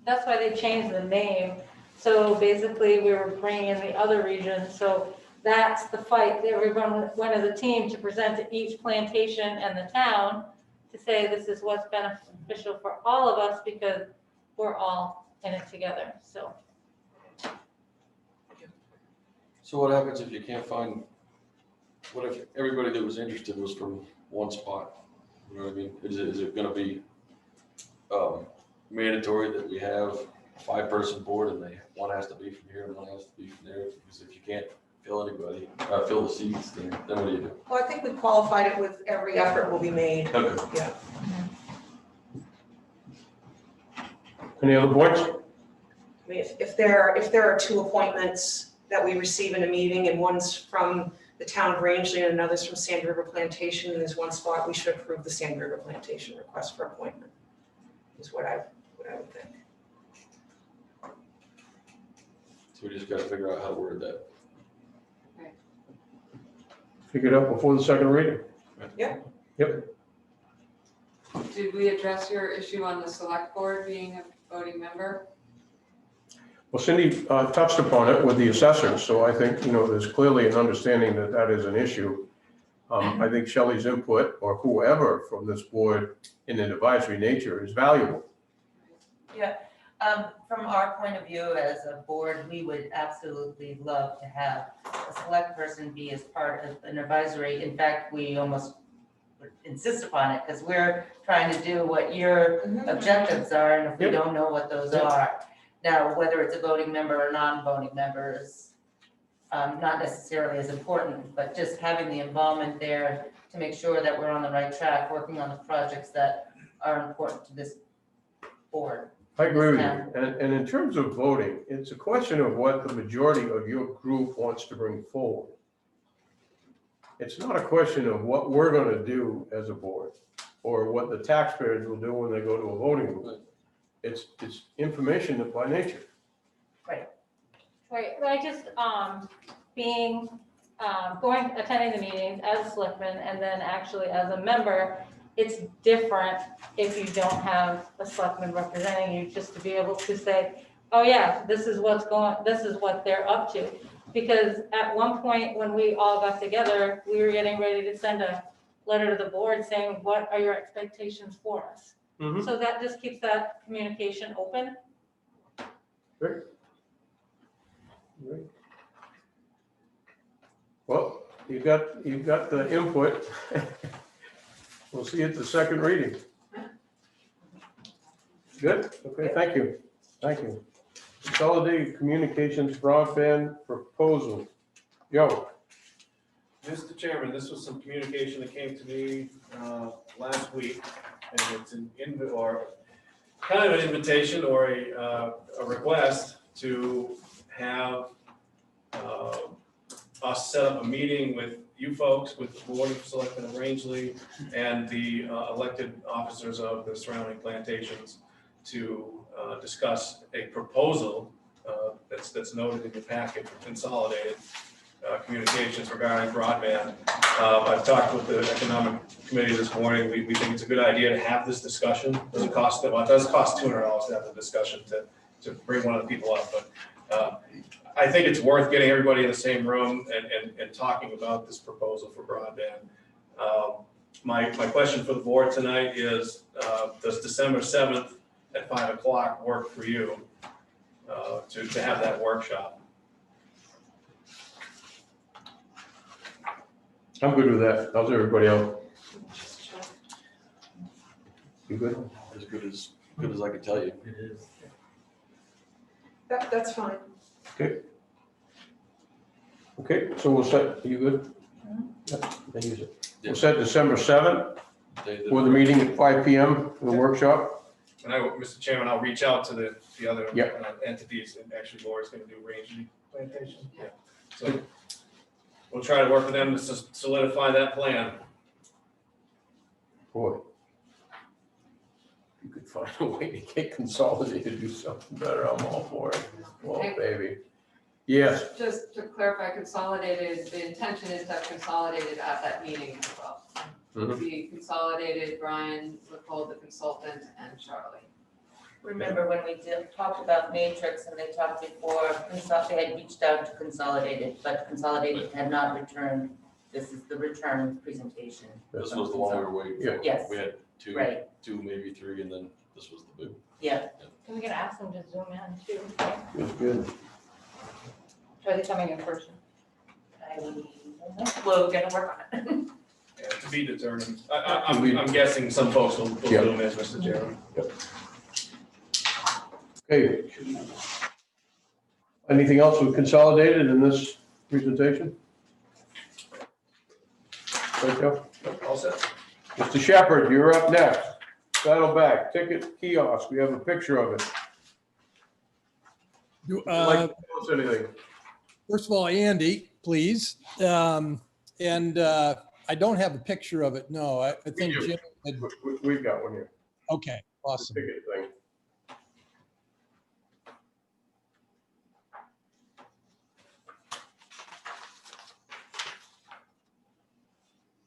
that's why they changed the name. So basically, we were bringing in the other regions, so that's the fight. Everyone went as a team to present to each plantation and the town to say this is what's beneficial for all of us because we're all in it together, so. So what happens if you can't find, what if everybody that was interested was from one spot? You know what I mean? Is it gonna be mandatory that we have a 5-person board and one has to be from here and one has to be from there? Because if you can't fill anybody, fill the seats, then what do you do? Well, I think we qualified it with every effort will be made. Okay. Yeah. Any other points? I mean, if there are 2 appointments that we receive in a meeting and one's from the town of Rangeley and another's from Sand River Plantation and there's 1 spot, we should approve the Sand River Plantation request for appointment, is what I would think. So we just gotta figure out how to word that. Figure it out before the second reading. Yeah. Yep. Did we address your issue on the select board being a voting member? Well, Cindy touched upon it with the assessors, so I think, there's clearly an understanding that that is an issue. I think Shelley's input, or whoever from this board in an advisory nature, is valuable. Yeah, From our point of view as a board, we would absolutely love to have a select person be as part of an advisory. In fact, we almost would insist upon it because we're trying to do what your objectives are, and if we Yep. don't know what those Yep. are. Now, whether it's a voting member or non-voting member is not necessarily as important, but just having the involvement there to make sure that we're on the right track, working on the projects that are important to this board. I agree with you. And in terms of voting, it's a question of what the majority of your group wants to bring forward. It's not a question of what we're gonna do as a board or what the taxpayers will do when they go to a voting booth. It's information by nature. Right, but I just, being, attending the meetings as a selectman and then actually as a member, it's different if you don't have a selectman representing you, just to be able to say, oh yeah, this is what they're up to. Because at one point, when we all got together, we were getting ready to send a letter to the board saying, what are your expectations for us? Mhm. So that just keeps that communication open. Great. Great. Well, you've got the input. We'll see you at the second reading. Good? Okay, thank you. Thank you. Consolidated Communications Broadband Proposal. Joe. Mr. Chairman, this was some communication that came to me last week, and it's an kind of an invitation or a request to have us set up a meeting with you folks, with the Board of Selectmen of Rangeley, and the elected officers of the surrounding plantations to discuss a proposal that's noted in the packet for consolidated communications regarding broadband. I've talked with the Economic Committee this morning. We think it's a good idea to have this discussion. It does cost $200 to have the discussion to bring one of the people up, but I think it's worth getting everybody in the same room and talking about this proposal for broadband. My question for the board tonight is, does December 7th at 5 o'clock work for you to have that workshop? I'm good with that. How's everybody else? You good? As good as I can tell you. It is. That's fine. Okay. Okay, so we'll set, are you good? Yeah, then use it. We'll set December 7th for the meeting at 5 PM, the workshop. And Mr. Chairman, I'll reach out to the other Yep. entities, and actually Laura's gonna do Rangeley Plantation. Yeah. So we'll try to work with them to solidify that plan. Boy. If you could find a way to get consolidated to do something better, I'm all for it. Well, baby. Yes, Just to clarify, consolidated, the intention is to have consolidated at that meeting as well. Mhm. The consolidated, Brian, Nicole, the consultant, and Charlie. Remember when we talked about Matrix and they talked before, they had reached out to Consolidated, but Consolidated had not returned. This is the return presentation. This was the one we were waiting for. Yes. We had two, Right. maybe three, and then this was the big. Yeah. Can we get ask them to zoom in too? it's good. Are they coming in person? Well, we're gonna work on it. Yeah, to be determined. I'm guessing some folks will do this, Mr. Chairman. Okay. Anything else with consolidated in this presentation? Right, Joe? All set? Mr. Shepherd, you're up next. Saddleback ticket kiosk, we have a picture of it. Do, Would you like to tell us anything? First of all, Andy, please. I don't have a picture of it. No, I think do. Jim had, We've got one here. okay, awesome. Ticket thing.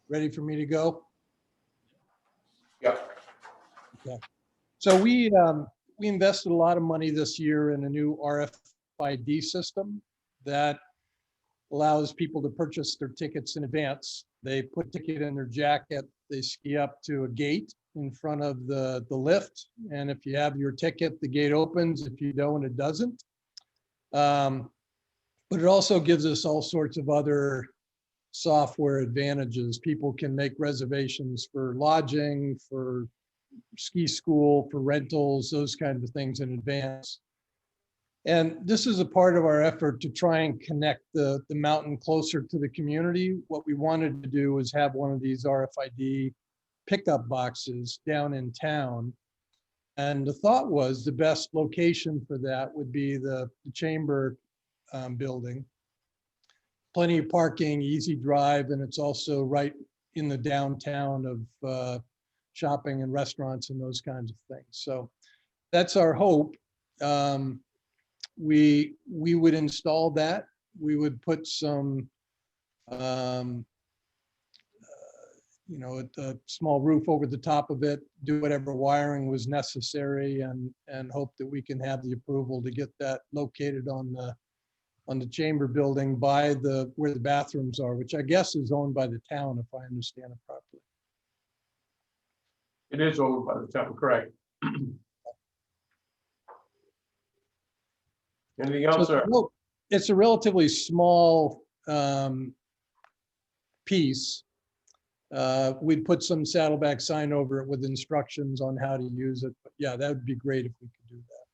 Ready for me to go? Yeah. Okay. So we invested a lot of money this year in a new RFID system that allows people to purchase their tickets in advance. They put a ticket in their jacket, They ski up to a gate in front of the lift. And if you have your ticket, the gate opens. If you don't, it doesn't. But it also gives us all sorts of other software advantages. People can make reservations for lodging, for ski school, for rentals, those kinds of things in advance. And this is a part of our effort to try and connect the mountain closer to the community. What we wanted to do was have one of these RFID pickup boxes down in town. And the thought was the best location for that would be the chamber building. Plenty of parking, easy drive, and it's also right in the downtown of shopping and restaurants and those kinds of things. So that's our hope. We would install that. We would put some, you know, a small roof over the top of it, do whatever wiring was necessary, and hope that we can have the approval to get that located on the chamber building by where the bathrooms are, which I guess is owned by the town, if I understand it properly. It is owned by the town, correct? Anything else, sir? It's a relatively small piece. We'd put some saddleback sign over it with instructions on how to use it. But yeah, that would be great if we could do that.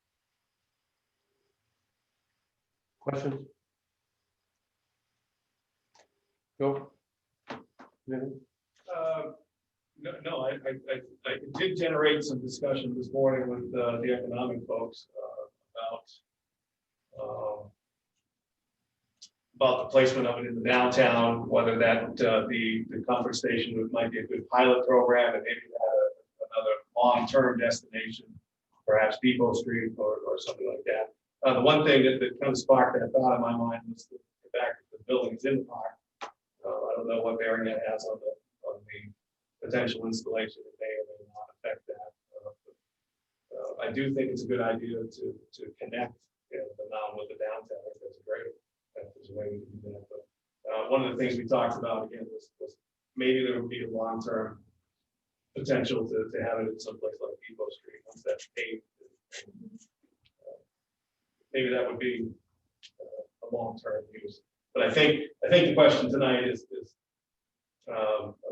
Questions? Go. No, I did generate some discussion this morning with the economic folks about the placement of it in the downtown, whether that the comfort station might be a good pilot program, and maybe another long-term destination, perhaps Depot Street or something like that. The one thing that kind of sparked that thought in my mind was the fact that the building is in the park. I don't know what bearing that has on the potential installation. It may or may not affect that. I do think it's a good idea to connect the mountain with the downtown. I think that's great. There's a way we can do that. But one of the things we talked about again was maybe there would be a long-term potential to have it in some place like Depot Street once that's paved. Maybe that would be a long-term use. But I think the question tonight is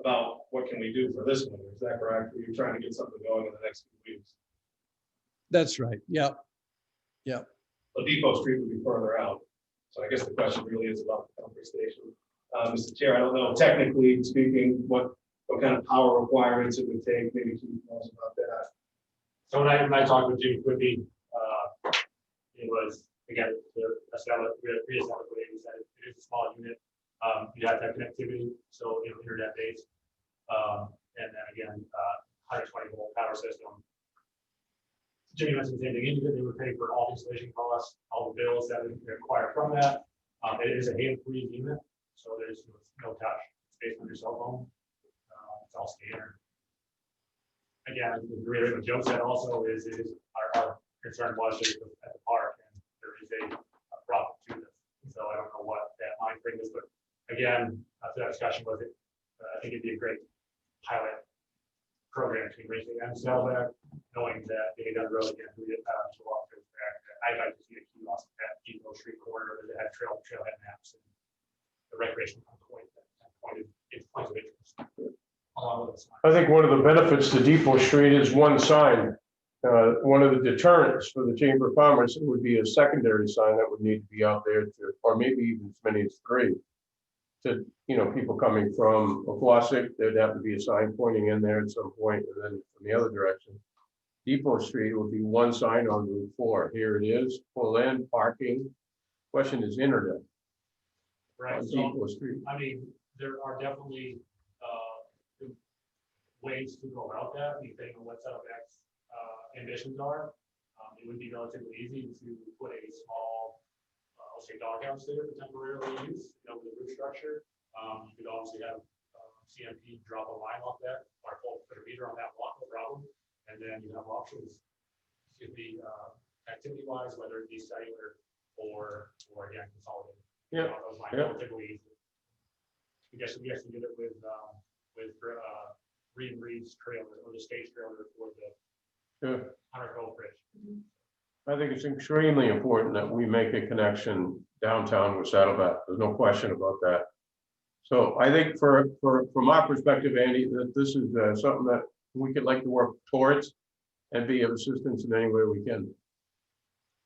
about what can we do for this winter? Is that correct? Are you trying to get something going in the next few weeks? That's right. Yeah. Yeah. Well, Depot Street would be further out. So I guess the question really is about the comfort station. Mr. Chair, I don't know, technically speaking, what kind of power requirements it would take. Maybe Keith knows about that. So when I talked with Jimmy Quippy, it was, again, reestablish what he said. It is a small unit. You have to have connectivity, so internet based. And then again, 120 volt power system. Jimmy mentioned the same thing. They would pay for all installation costs, all the bills that would require from that. It is a hand-free unit, so there's no touch. It's based on your cell phone. It's all standard. Again, the reason what Joe said also is our concern was just at the park, and there is a problem to this. So I don't know what that mind frame is, but again, after that discussion was it, I think it'd be a great pilot program between racing and Saddleback, knowing that they down the road again, we did to walk through back. I'd like to see a kiosk at Depot Street corridor that had trailhead maps and the recreation point it's points of interest. I think one of the benefits to Depot Street is one sign. One of the deterrents for the Chamber of Commerce would be a secondary sign that would need to be out there, or maybe even as many as 3. To people coming from Oklahoma, there'd have to be a sign pointing in there at some point, and then from the other direction. Depot Street would be one sign on Route 4. Here it is, pull in, parking. Question is internet. Right. On So, Depot Street. I mean, there are definitely ways to go about that, depending on what Saddleback's ambitions are. It would be relatively easy to put a small, I'll say doghouse there for temporarily use, with the roof structure. You could obviously have CMP drop a line off that, or put a meter on that block, no problem. And then you have options, excuse me, activity-wise, whether it be cellular or again, consolidated. Yeah. Those lines Yeah. relatively easy. We guess we did it with Green Reed's trailer or the stage trailer for the Good. Hunter Cove Bridge. I think it's extremely important that we make a connection downtown with Saddleback. There's no question about that. So I think from our perspective, Andy, that this is something that we could like to work towards and be of assistance in any way we can.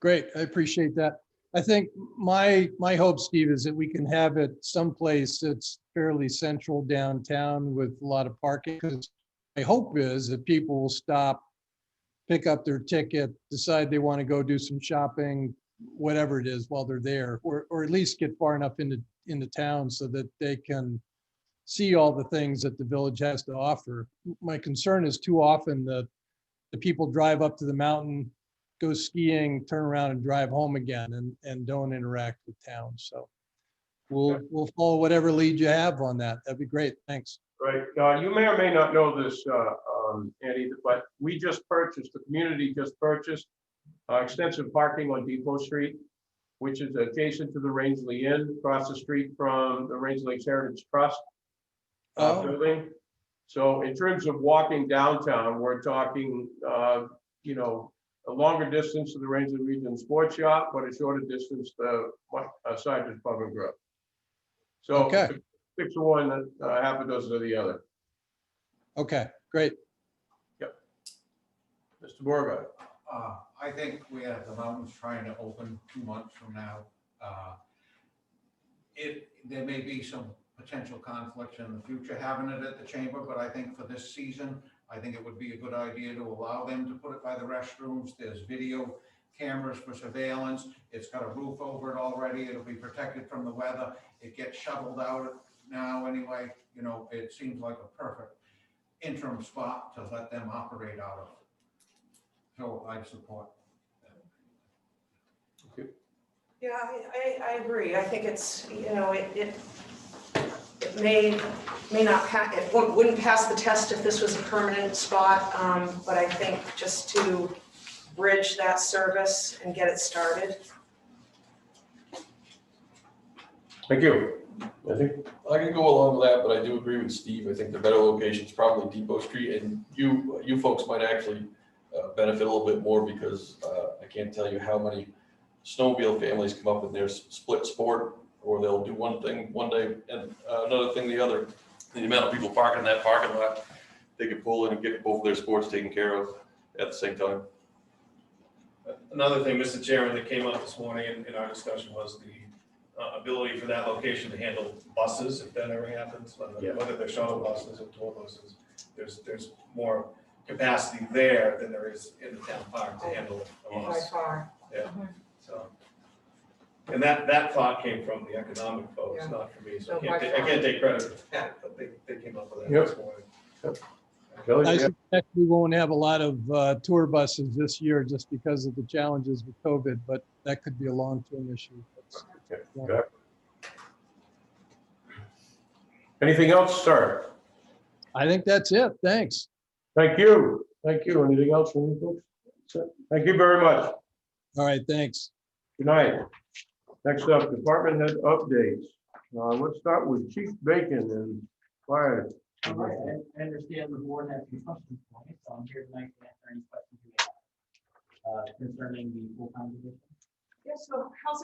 Great, I appreciate that. I think my hope, Steve, is that we can have it someplace that's fairly central downtown with a lot of parking. Because my hope is that people will stop, pick up their ticket, decide they want to go do some shopping, whatever it is while they're there, or at least get far enough into town so that they can see all the things that the village has to offer. My concern is too often the people drive up to the mountain, go skiing, turn around and drive home again and don't interact with town. So we'll follow whatever lead you have on that. That'd be great. Thanks. Right. You may or may not know this, Andy, but the community just purchased extensive parking on Depot Street, which is adjacent to the Rangeley Inn, across the street from the Rangeley Lakes Heritage Trust building. So in terms of walking downtown, we're talking, a longer distance to the Rangeley Region Sports Shop, but a shorter distance to Sergeant's Pub and Grill. So okay. 6 of one, half a dozen of the other. Okay, great. Yep. Mr. Borga. I think we have the mountains trying to open 2 months from now. There may be some potential conflicts in the future having it at the chamber, but I think for this season, I think it would be a good idea to allow them to put it by the restrooms. There's video cameras for surveillance. It's got a roof over it already. It'll be protected from the weather. It gets shoveled out now anyway. It seems like a perfect interim spot to let them operate out of. So I support that. Okay. Yeah, I agree. I think it's, it may not pass, it wouldn't pass the test if this was a permanent spot, but I think just to bridge that service and get it started. Thank you. I think I can go along with that, but I do agree with Steve. I think the better location is probably Depot Street, and you folks might actually benefit a little bit more because I can't tell you how many snowmobile families come up in their split sport, or they'll do one thing one day and another thing the other. The amount of people parking in that parking lot, they could pull in and get both of their sports taken care of at the same time. Another thing, Mr. Chairman, that came up this morning in our discussion was the ability for that location to handle buses, if that ever happens, whether they're shuttle buses or tour buses. There's more capacity there than there is in the town park to handle a By bus. far. Yeah, so. And that thought came from the economic folks, Yeah. not from me, so No, I by can't take credit for that, but they came up with that Yep. this morning. Kelly, I yeah. suspect we won't have a lot of tour buses this year just because of the challenges with COVID, but that could be a long-term issue. Okay. Anything else, sir? I think that's it. Thanks. Thank you. Thank you. Anything else from you folks? Thank you very much. All right, thanks. Good night. Next up, department head updates. Let's start with Chief Bacon and Fire. All right, I understand the board has some questions for me, so I'm here tonight to answer any questions you may have concerning the full-time position. Yeah, so has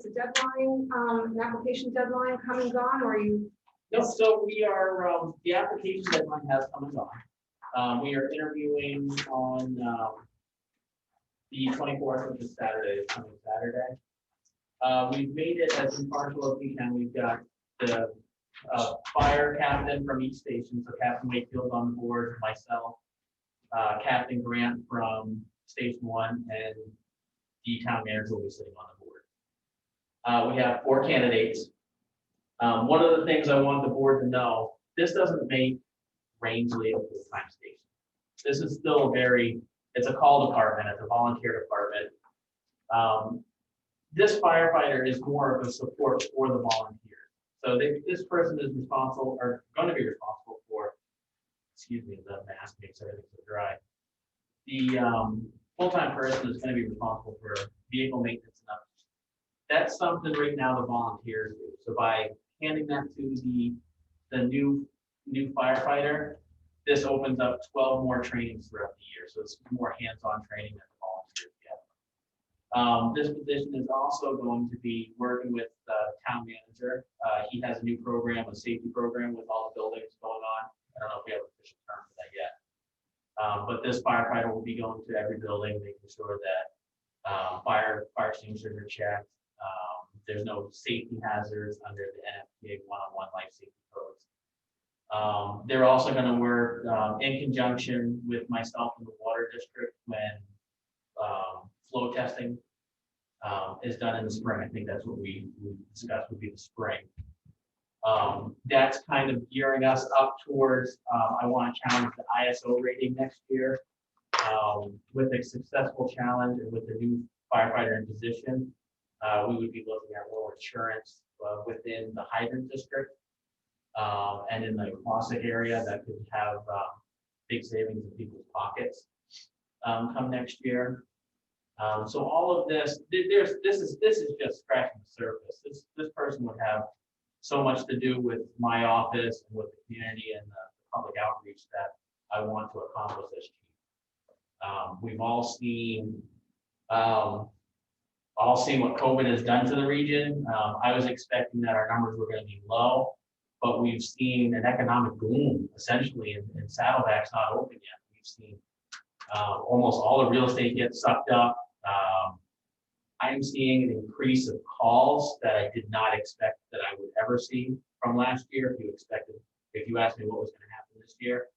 a deadline, an application deadline come and gone, or are you? No, so we are, the application deadline has come and gone. We are interviewing on the 24th, which is Saturday, this coming Saturday. We've made it as impartial as we can. We've got the fire captain from each station, so Captain Wakefield on the board, myself, Captain Grant from Station 1, and the town manager will be sitting on the board. We have 4 candidates. One of the things I want the board to know, this doesn't make Rangeley a full-time station. This is still it's a call department, it's a volunteer department. This firefighter is more of a support for the volunteers. So this person is responsible, or going to be responsible for, excuse me, the mask makes everything so dry. The full-time person is going to be responsible for vehicle maintenance and others. That's something right now the volunteers do. So by handing that to the new new firefighter, this opens up 12 more trainings throughout the year. So it's more hands-on training that the volunteers get. This position is also going to be working with the town manager. He has a new program, a safety program with all the buildings going on. I don't know if we have an official term for that yet. But this firefighter will be going to every building, making sure that fire extinguishers are checked. There's no safety hazards under the NFPA one-on-one life safety codes. They're also going to work in conjunction with myself and the water district when flow testing is done in the spring. I think that's what we discussed would be the spring. That's kind of gearing us up towards, I want to challenge the ISO rating next year. With a successful challenge and with the new firefighter in position, we would be looking at more insurance within the hydrant district and in the Clossic area that could have big savings in people's pockets come next year. So all of this, this is just scratching the surface. This person would have so much to do with my office and with the community and the public outreach that I want to accomplish this year. We've all seen what COVID has done to the region. I was expecting that our numbers were going to be low, but we've seen an economic boom essentially, and Saddleback's not open yet. We've seen almost all the real estate get sucked up. I am seeing an increase of calls that I did not expect that I would ever see from last year. If you asked me what was going to happen this year,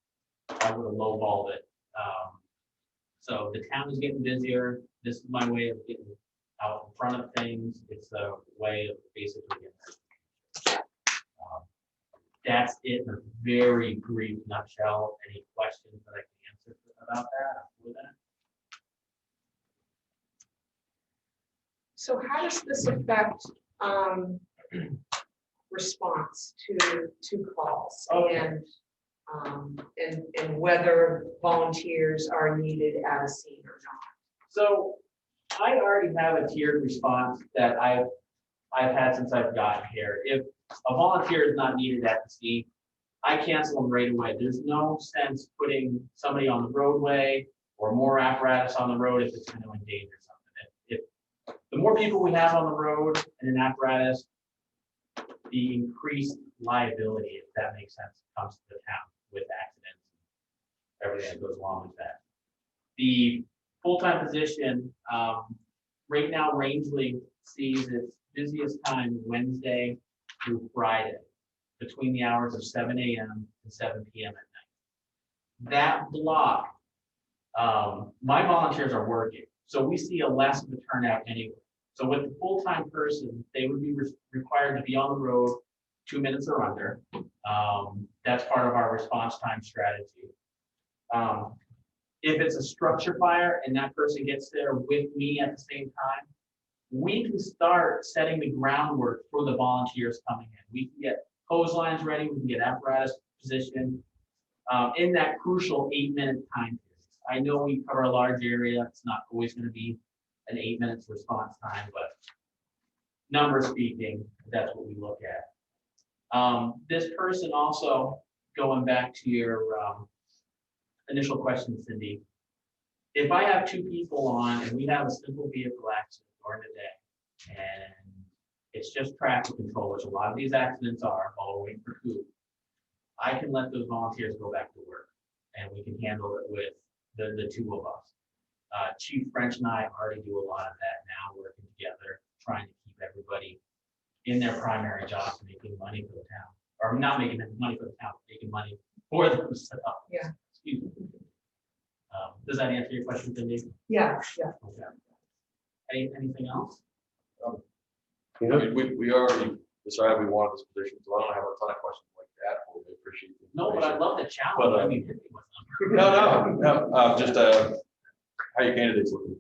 I would have lowballed it. So the town is getting busier. This is my way of getting out in front of things. It's a way of basically getting that's it in a very brief nutshell. Any questions that I can answer about that? With that? So how does this affect response to calls and whether volunteers are needed at a scene or not? So I already have a tiered response that I've had since I've gotten here. If a volunteer is not needed at the scene, I cancel them right away. There's no sense putting somebody on the roadway or more apparatus on the road if it's going to endanger something. If the more people we have on the road and an apparatus, the increased liability, if that makes sense, comes to the town with accidents, everything that goes along with that. The full-time position, right now, Rangeley sees its busiest time Wednesday through Friday, between the hours of 7 a.m. and 7 p.m. at night. That block, my volunteers are working, so we see a less of a turnout anyway. So with the full-time person, they would be required to be on the road 2 minutes or under. That's part of our response time strategy. If it's a structure fire and that person gets there with me at the same time, we can start setting the groundwork for the volunteers coming in. We can get hose lines ready, we can get apparatus positioned in that crucial 8-minute time period. I know we cover a large area, it's not always going to be an 8 minutes response time, but number speaking, that's what we look at. This person also, going back to your initial question, Cindy, if I have 2 people on and we have a simple vehicle accident during the day, and it's just traffic control, which a lot of these accidents are, while we're waiting for food, I can let those volunteers go back to work, and we can handle it with the 2 of us. Chief French and I already do a lot of that now, working together, trying to keep everybody in their primary jobs, making money for the town, or not making money for the town, making money for themselves. Yeah. Excuse me. Does that answer your question, Cindy? Yeah, yeah. Okay. Anything else? I mean, we already decided we wanted this position, so I don't have a ton of questions like that. We appreciate it. No, but I love the challenge. But, I mean, hit me with them. no, just how your candidates looking?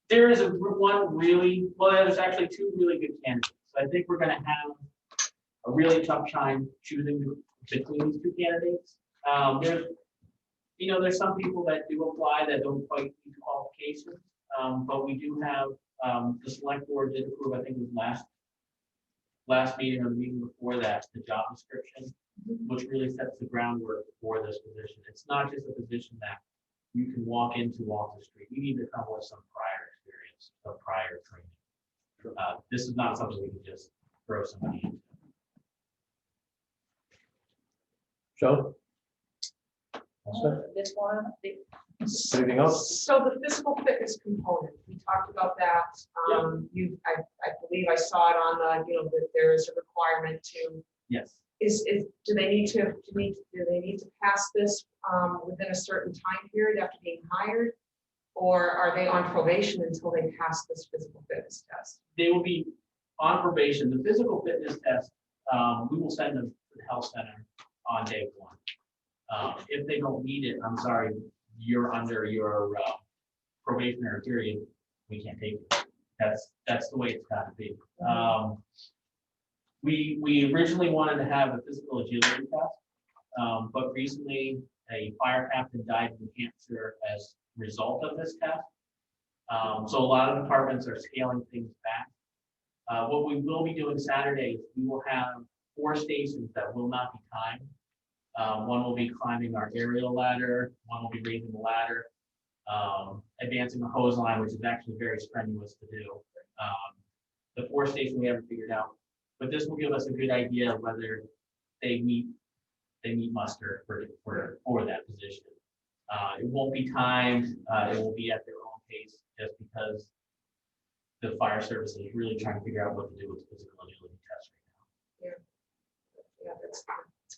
There is there's actually 2 really good candidates. So I think we're going to have a really tough time choosing between these 2 candidates. There's some people that do apply that don't quite meet the qualifications, but we do have the select board did approve, I think it was last meeting or the meeting before that, the job description, which really sets the groundwork for this position. It's not just a position that you can walk into off the street. You need to come with some prior experience, some prior training. This is not something we can just throw somebody into. Sean? This one, Anything else? So the physical fitness component, we talked about that. I believe I saw it on the, that there is a requirement to, Yes. do they need to pass this within a certain time period after being hired? Or are they on probation until they pass this physical fitness test? They will be on probation. The physical fitness test, we will send them to the health center on day one. If they don't meet it, I'm sorry, you're under your probationary period. We can't take it. That's the way it's got to be. We originally wanted to have a physical agility test, but recently a fire captain died in New Hampshire as a result of this test. So a lot of departments are scaling things back. What we will be doing Saturday, we will have 4 stations that will not be timed. One will be climbing our aerial ladder, one will be raising the ladder, advancing the hose line, which is actually very strenuous to do. The 4th station we haven't figured out, but this will give us a good idea of whether they meet muster for that position. It won't be timed, it will be at their own pace, just because the fire service is really trying to figure out what to do with the physical agility test right now. Yeah, that's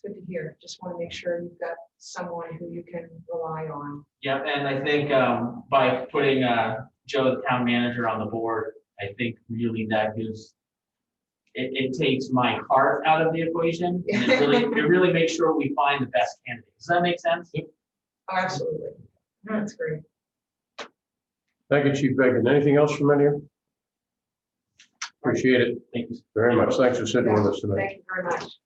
good to hear. Just want to make sure you've got someone who you can rely on. Yeah, and I think by putting Joe, the town manager, on the board, I think really that gives, it takes my heart out of the equation. And it really makes sure we find the best candidate. Does that make sense? Oh, absolutely. That's great. Thank you, Chief Bacon. Anything else from any of you? Appreciate it. Thank you very much. Thanks for sitting with us tonight. Thank you very much.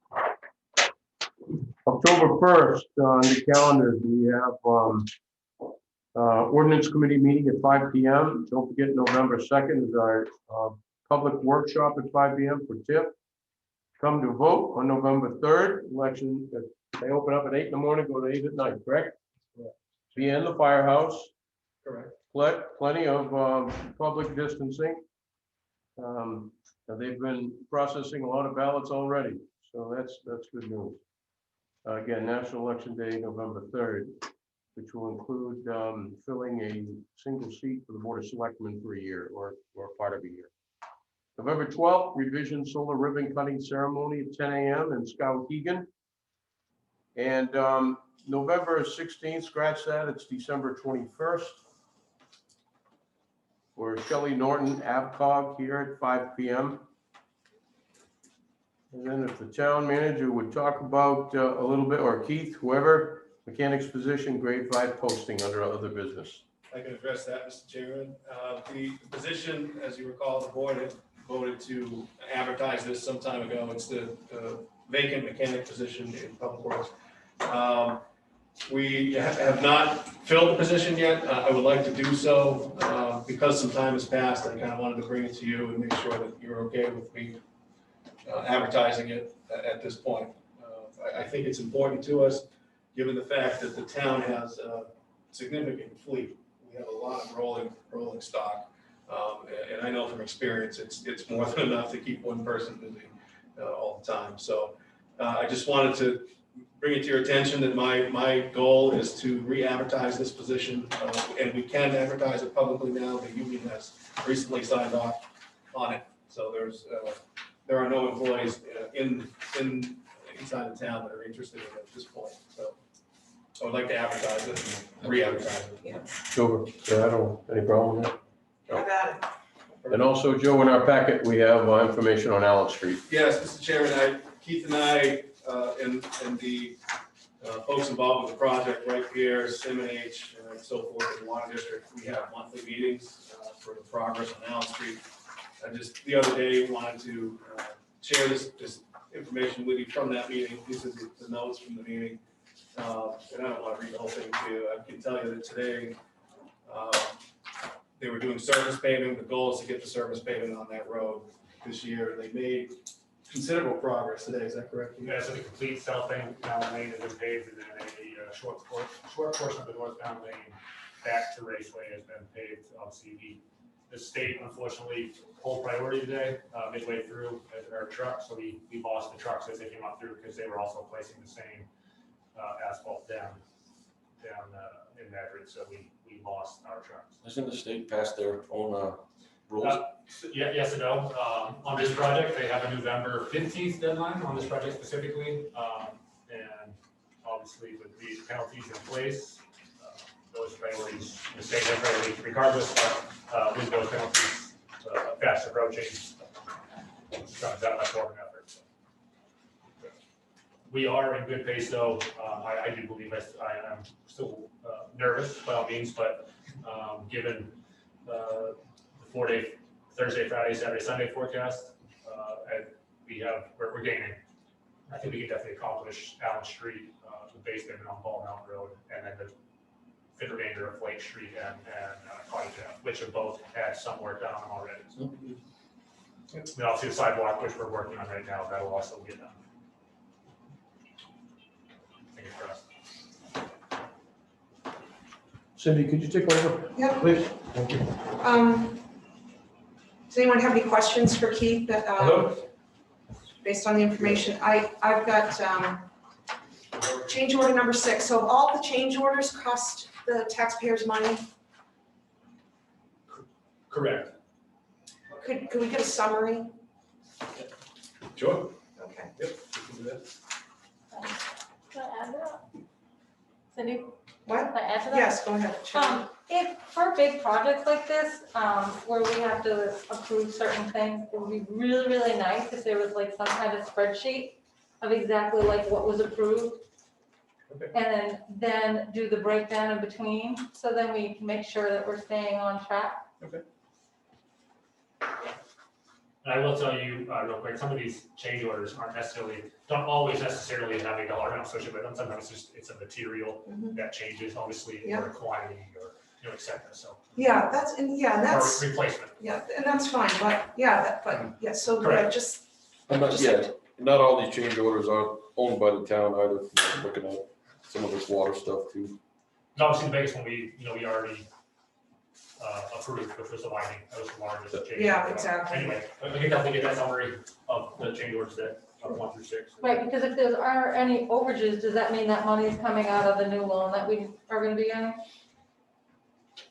October 1st, on the calendar, we have ordinance committee meeting at 5 p.m. Don't forget, November 2nd is our public workshop at 5 p.m. for TIP. Come to vote on November 3rd. Election, they open up at 8 in the morning, go to 8 at night, correct? Be in the firehouse. Correct. Plenty of public distancing. They've been processing a lot of ballots already, so that's good news. Again, National Election Day, November 3rd, which will include filling a single seat for the Board of Selectmen for a year or part of a year. November 12th, revision solar ribbon cutting ceremony at 10 a.m. in Skowhegan. And November 16th, scratch that, it's December 21st. For Shelley Norton AvCog here at 5 p.m. And then if the town manager would talk about a little bit, or Keith, whoever, mechanic's position, grade 5 posting under other business. I can address that, Mr. Chairman. The position, as you recall, the board had voted to advertise this some time ago. It's the vacant mechanic position in Public Works. We have not filled the position yet. I would like to do so because some time has passed. I kind of wanted to bring it to you and make sure that you're okay with me advertising it at this point. I think it's important to us, given the fact that the town has a significant fleet. We have a lot of rolling stock, and I know from experience it's more than enough to keep one person busy all the time. So I just wanted to bring it to your attention that my goal is to re-advertise this position, and we can advertise it publicly now. The union has recently signed off on it, so there are no employees inside the town that are interested in it at this point. So I would like to advertise it and re-advertise it. Yeah. Sure. Yeah, I don't, any problem with that? I got it. And also, Joe, in our packet, we have information on Allen Street. Yes, Mr. Chairman, Keith and I, and the folks involved with the project, right here, SIMH, and so forth in the Water District, we have monthly meetings for the progress on Allen Street. I just, the other day, wanted to share this information with you from that meeting. These are the notes from the meeting. And I don't want to read the whole thing to you. I can tell you that today, they were doing surface paving. The goal is to get the surface paving on that road this year. They made considerable progress today, is that correct? Yeah, so the complete southbound lane has been paved, and then a short portion of the northbound lane back to Raceway has been paved. Obviously, the state unfortunately pulled priority today, midway through at our trucks, so we lost the trucks as they came up through because they were also placing the same asphalt down in Madrid, so we lost our trucks. Hasn't the state passed their own rules? Yeah, yes and no. On this project, they have a November 15th deadline on this project specifically. And obviously with these penalties in place, those priorities, the state has priorities regardless, but with those penalties fast approaching, it's not that much more of an effort. So. We are in good pace though. I do believe I am still nervous by all means, but given the 4-day Thursday, Friday, Saturday, Sunday forecast, and we're gaining. I think we can definitely accomplish Allen Street, the base payment on Ball Mountain Road, and then the remainder of Lake Street and Cottage Ave, which have both had some work done on already. So, and obviously the sidewalk, which we're working on right now, that'll also get done. Fingers crossed. Cindy, could you take over? Yeah. Please. Thank you. Does anyone have any questions for Keith that, Hello? based on the information? I've got change order number 6. So all the change orders cost the taxpayers money? Correct. Could we get a summary? Sure. Okay. Yep. We can do that. Can I add that? Cindy? What? Can I add to that? Yes, go ahead. Sure. If for big projects like this, where we have to approve certain things, it would be really, really nice if there was like some kind of spreadsheet of exactly like what was approved. Okay. And then do the breakdown in between, so then we can make sure that we're staying on track. Okay. And I will tell you real quick, some of these change orders don't always necessarily have a dollar amount associated with them. Sometimes it's a material that changes, obviously, or a quantity, or et cetera. So Yeah, that's or replacement. yeah, and that's fine. But yeah, so just Not all these change orders are owned by the town either. I'm looking at some of this water stuff too. And obviously, the biggest one we already approved, which was the lighting. That was the largest change. Yeah, exactly. Anyway, I can definitely get that summary of the change orders that 1 through 6. Right, because if there are any overages, does that mean that money is coming out of the new loan that we are gonna be getting?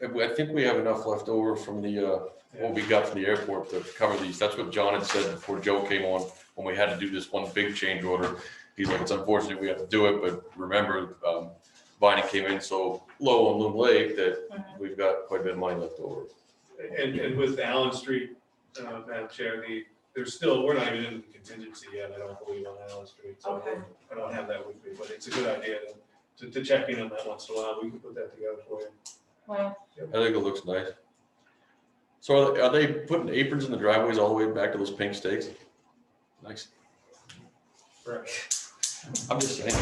I think we have enough left over from the, what we got from the airport to cover these. That's what John had said before Joe came on, when we had to do this one big change order. He's like, it's unfortunate we have to do it, but remember, Vining came in so low on Loon Lake that we've got quite a bit of money left over. And with the Allen Street, Madam Chair, we're not even in the contingency yet, I don't believe, on Allen Street. So Okay. I don't have that with me, but it's a good idea to check in on that once in a while. We can put that together for you. Well, I think it looks nice. So are they putting aprons in the driveways all the way back to those pink stakes? Nice. Right. I'm just saying.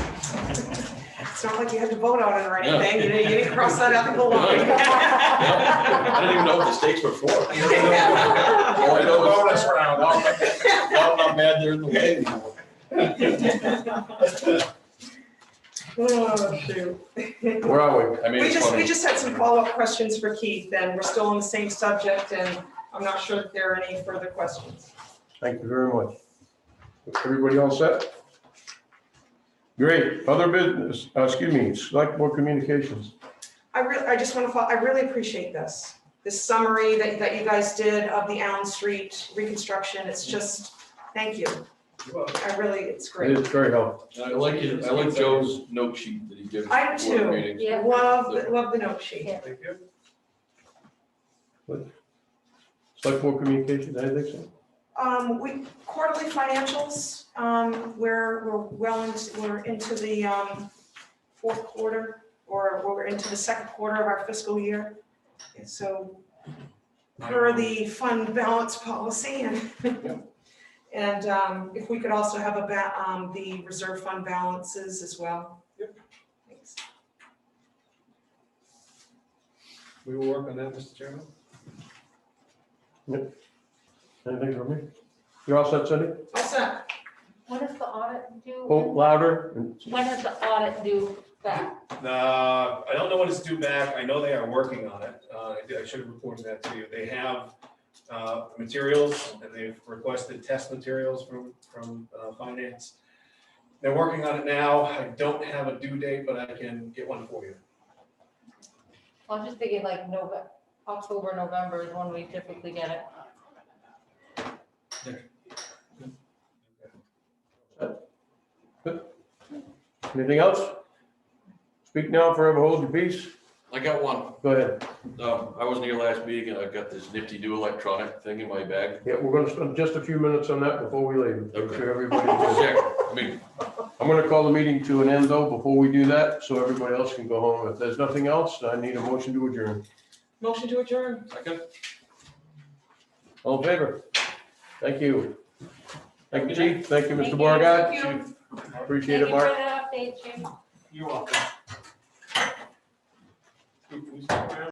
It's not like you had to vote on it or Yeah. anything. You didn't cross that ethical line. I didn't even know what the stakes were for. All I know is bonus round. I'm not mad they're in the way anymore. Oh, shoot. Where are we? I mean, We it's just funny. had some follow-up questions for Keith, and we're still on the same subject, and I'm not sure that there are any further questions. Thank you very much. Everybody all set? Great. Other business, select board communications. I just want to, I really appreciate this summary that you guys did of the Allen Street reconstruction. It's just, thank you. It's great. It is very helpful. And I like Joe's note sheet that he gives. I do for too. meetings. Yeah. Love the note sheet. Yeah. Thank you. Select board communications, anything? Quarterly financials, we're into the fourth quarter, or we're into the second quarter of our fiscal year. And so per the fund balance policy, and if we could also have the reserve fund balances as well. Yep. Thanks. We will work on that, Mr. Chairman. Yep. Anything from me? You're all set, Cindy? All set. When is the audit due? Vote louder. When is the audit due back? I don't know when it's due back. I know they are working on it. I should have reported that to you. They have materials and they've requested test materials from finance. They're working on it now. I don't have a due date, but I can get one for you. I'm just thinking like October, November is when we typically get it. Anything else? Speak now, forever hold your peace. I got one. Go ahead. I wasn't here last week and I got this nifty new electronic thing in my bag. Yeah, we're gonna spend just a few minutes on that before we leave. Make sure everybody Just knows. check. I mean, I'm gonna call the meeting to an end though, before we do that, so everybody else can go home. If there's nothing else, I need a motion to adjourn. motion to adjourn. Second. All in favor? Thank you. Thank you, Chief. Thank you, Mr. Thank you. Beauregard. Thank Chief. Appreciate it, Thank you for Mark. that update, Chief. You're welcome.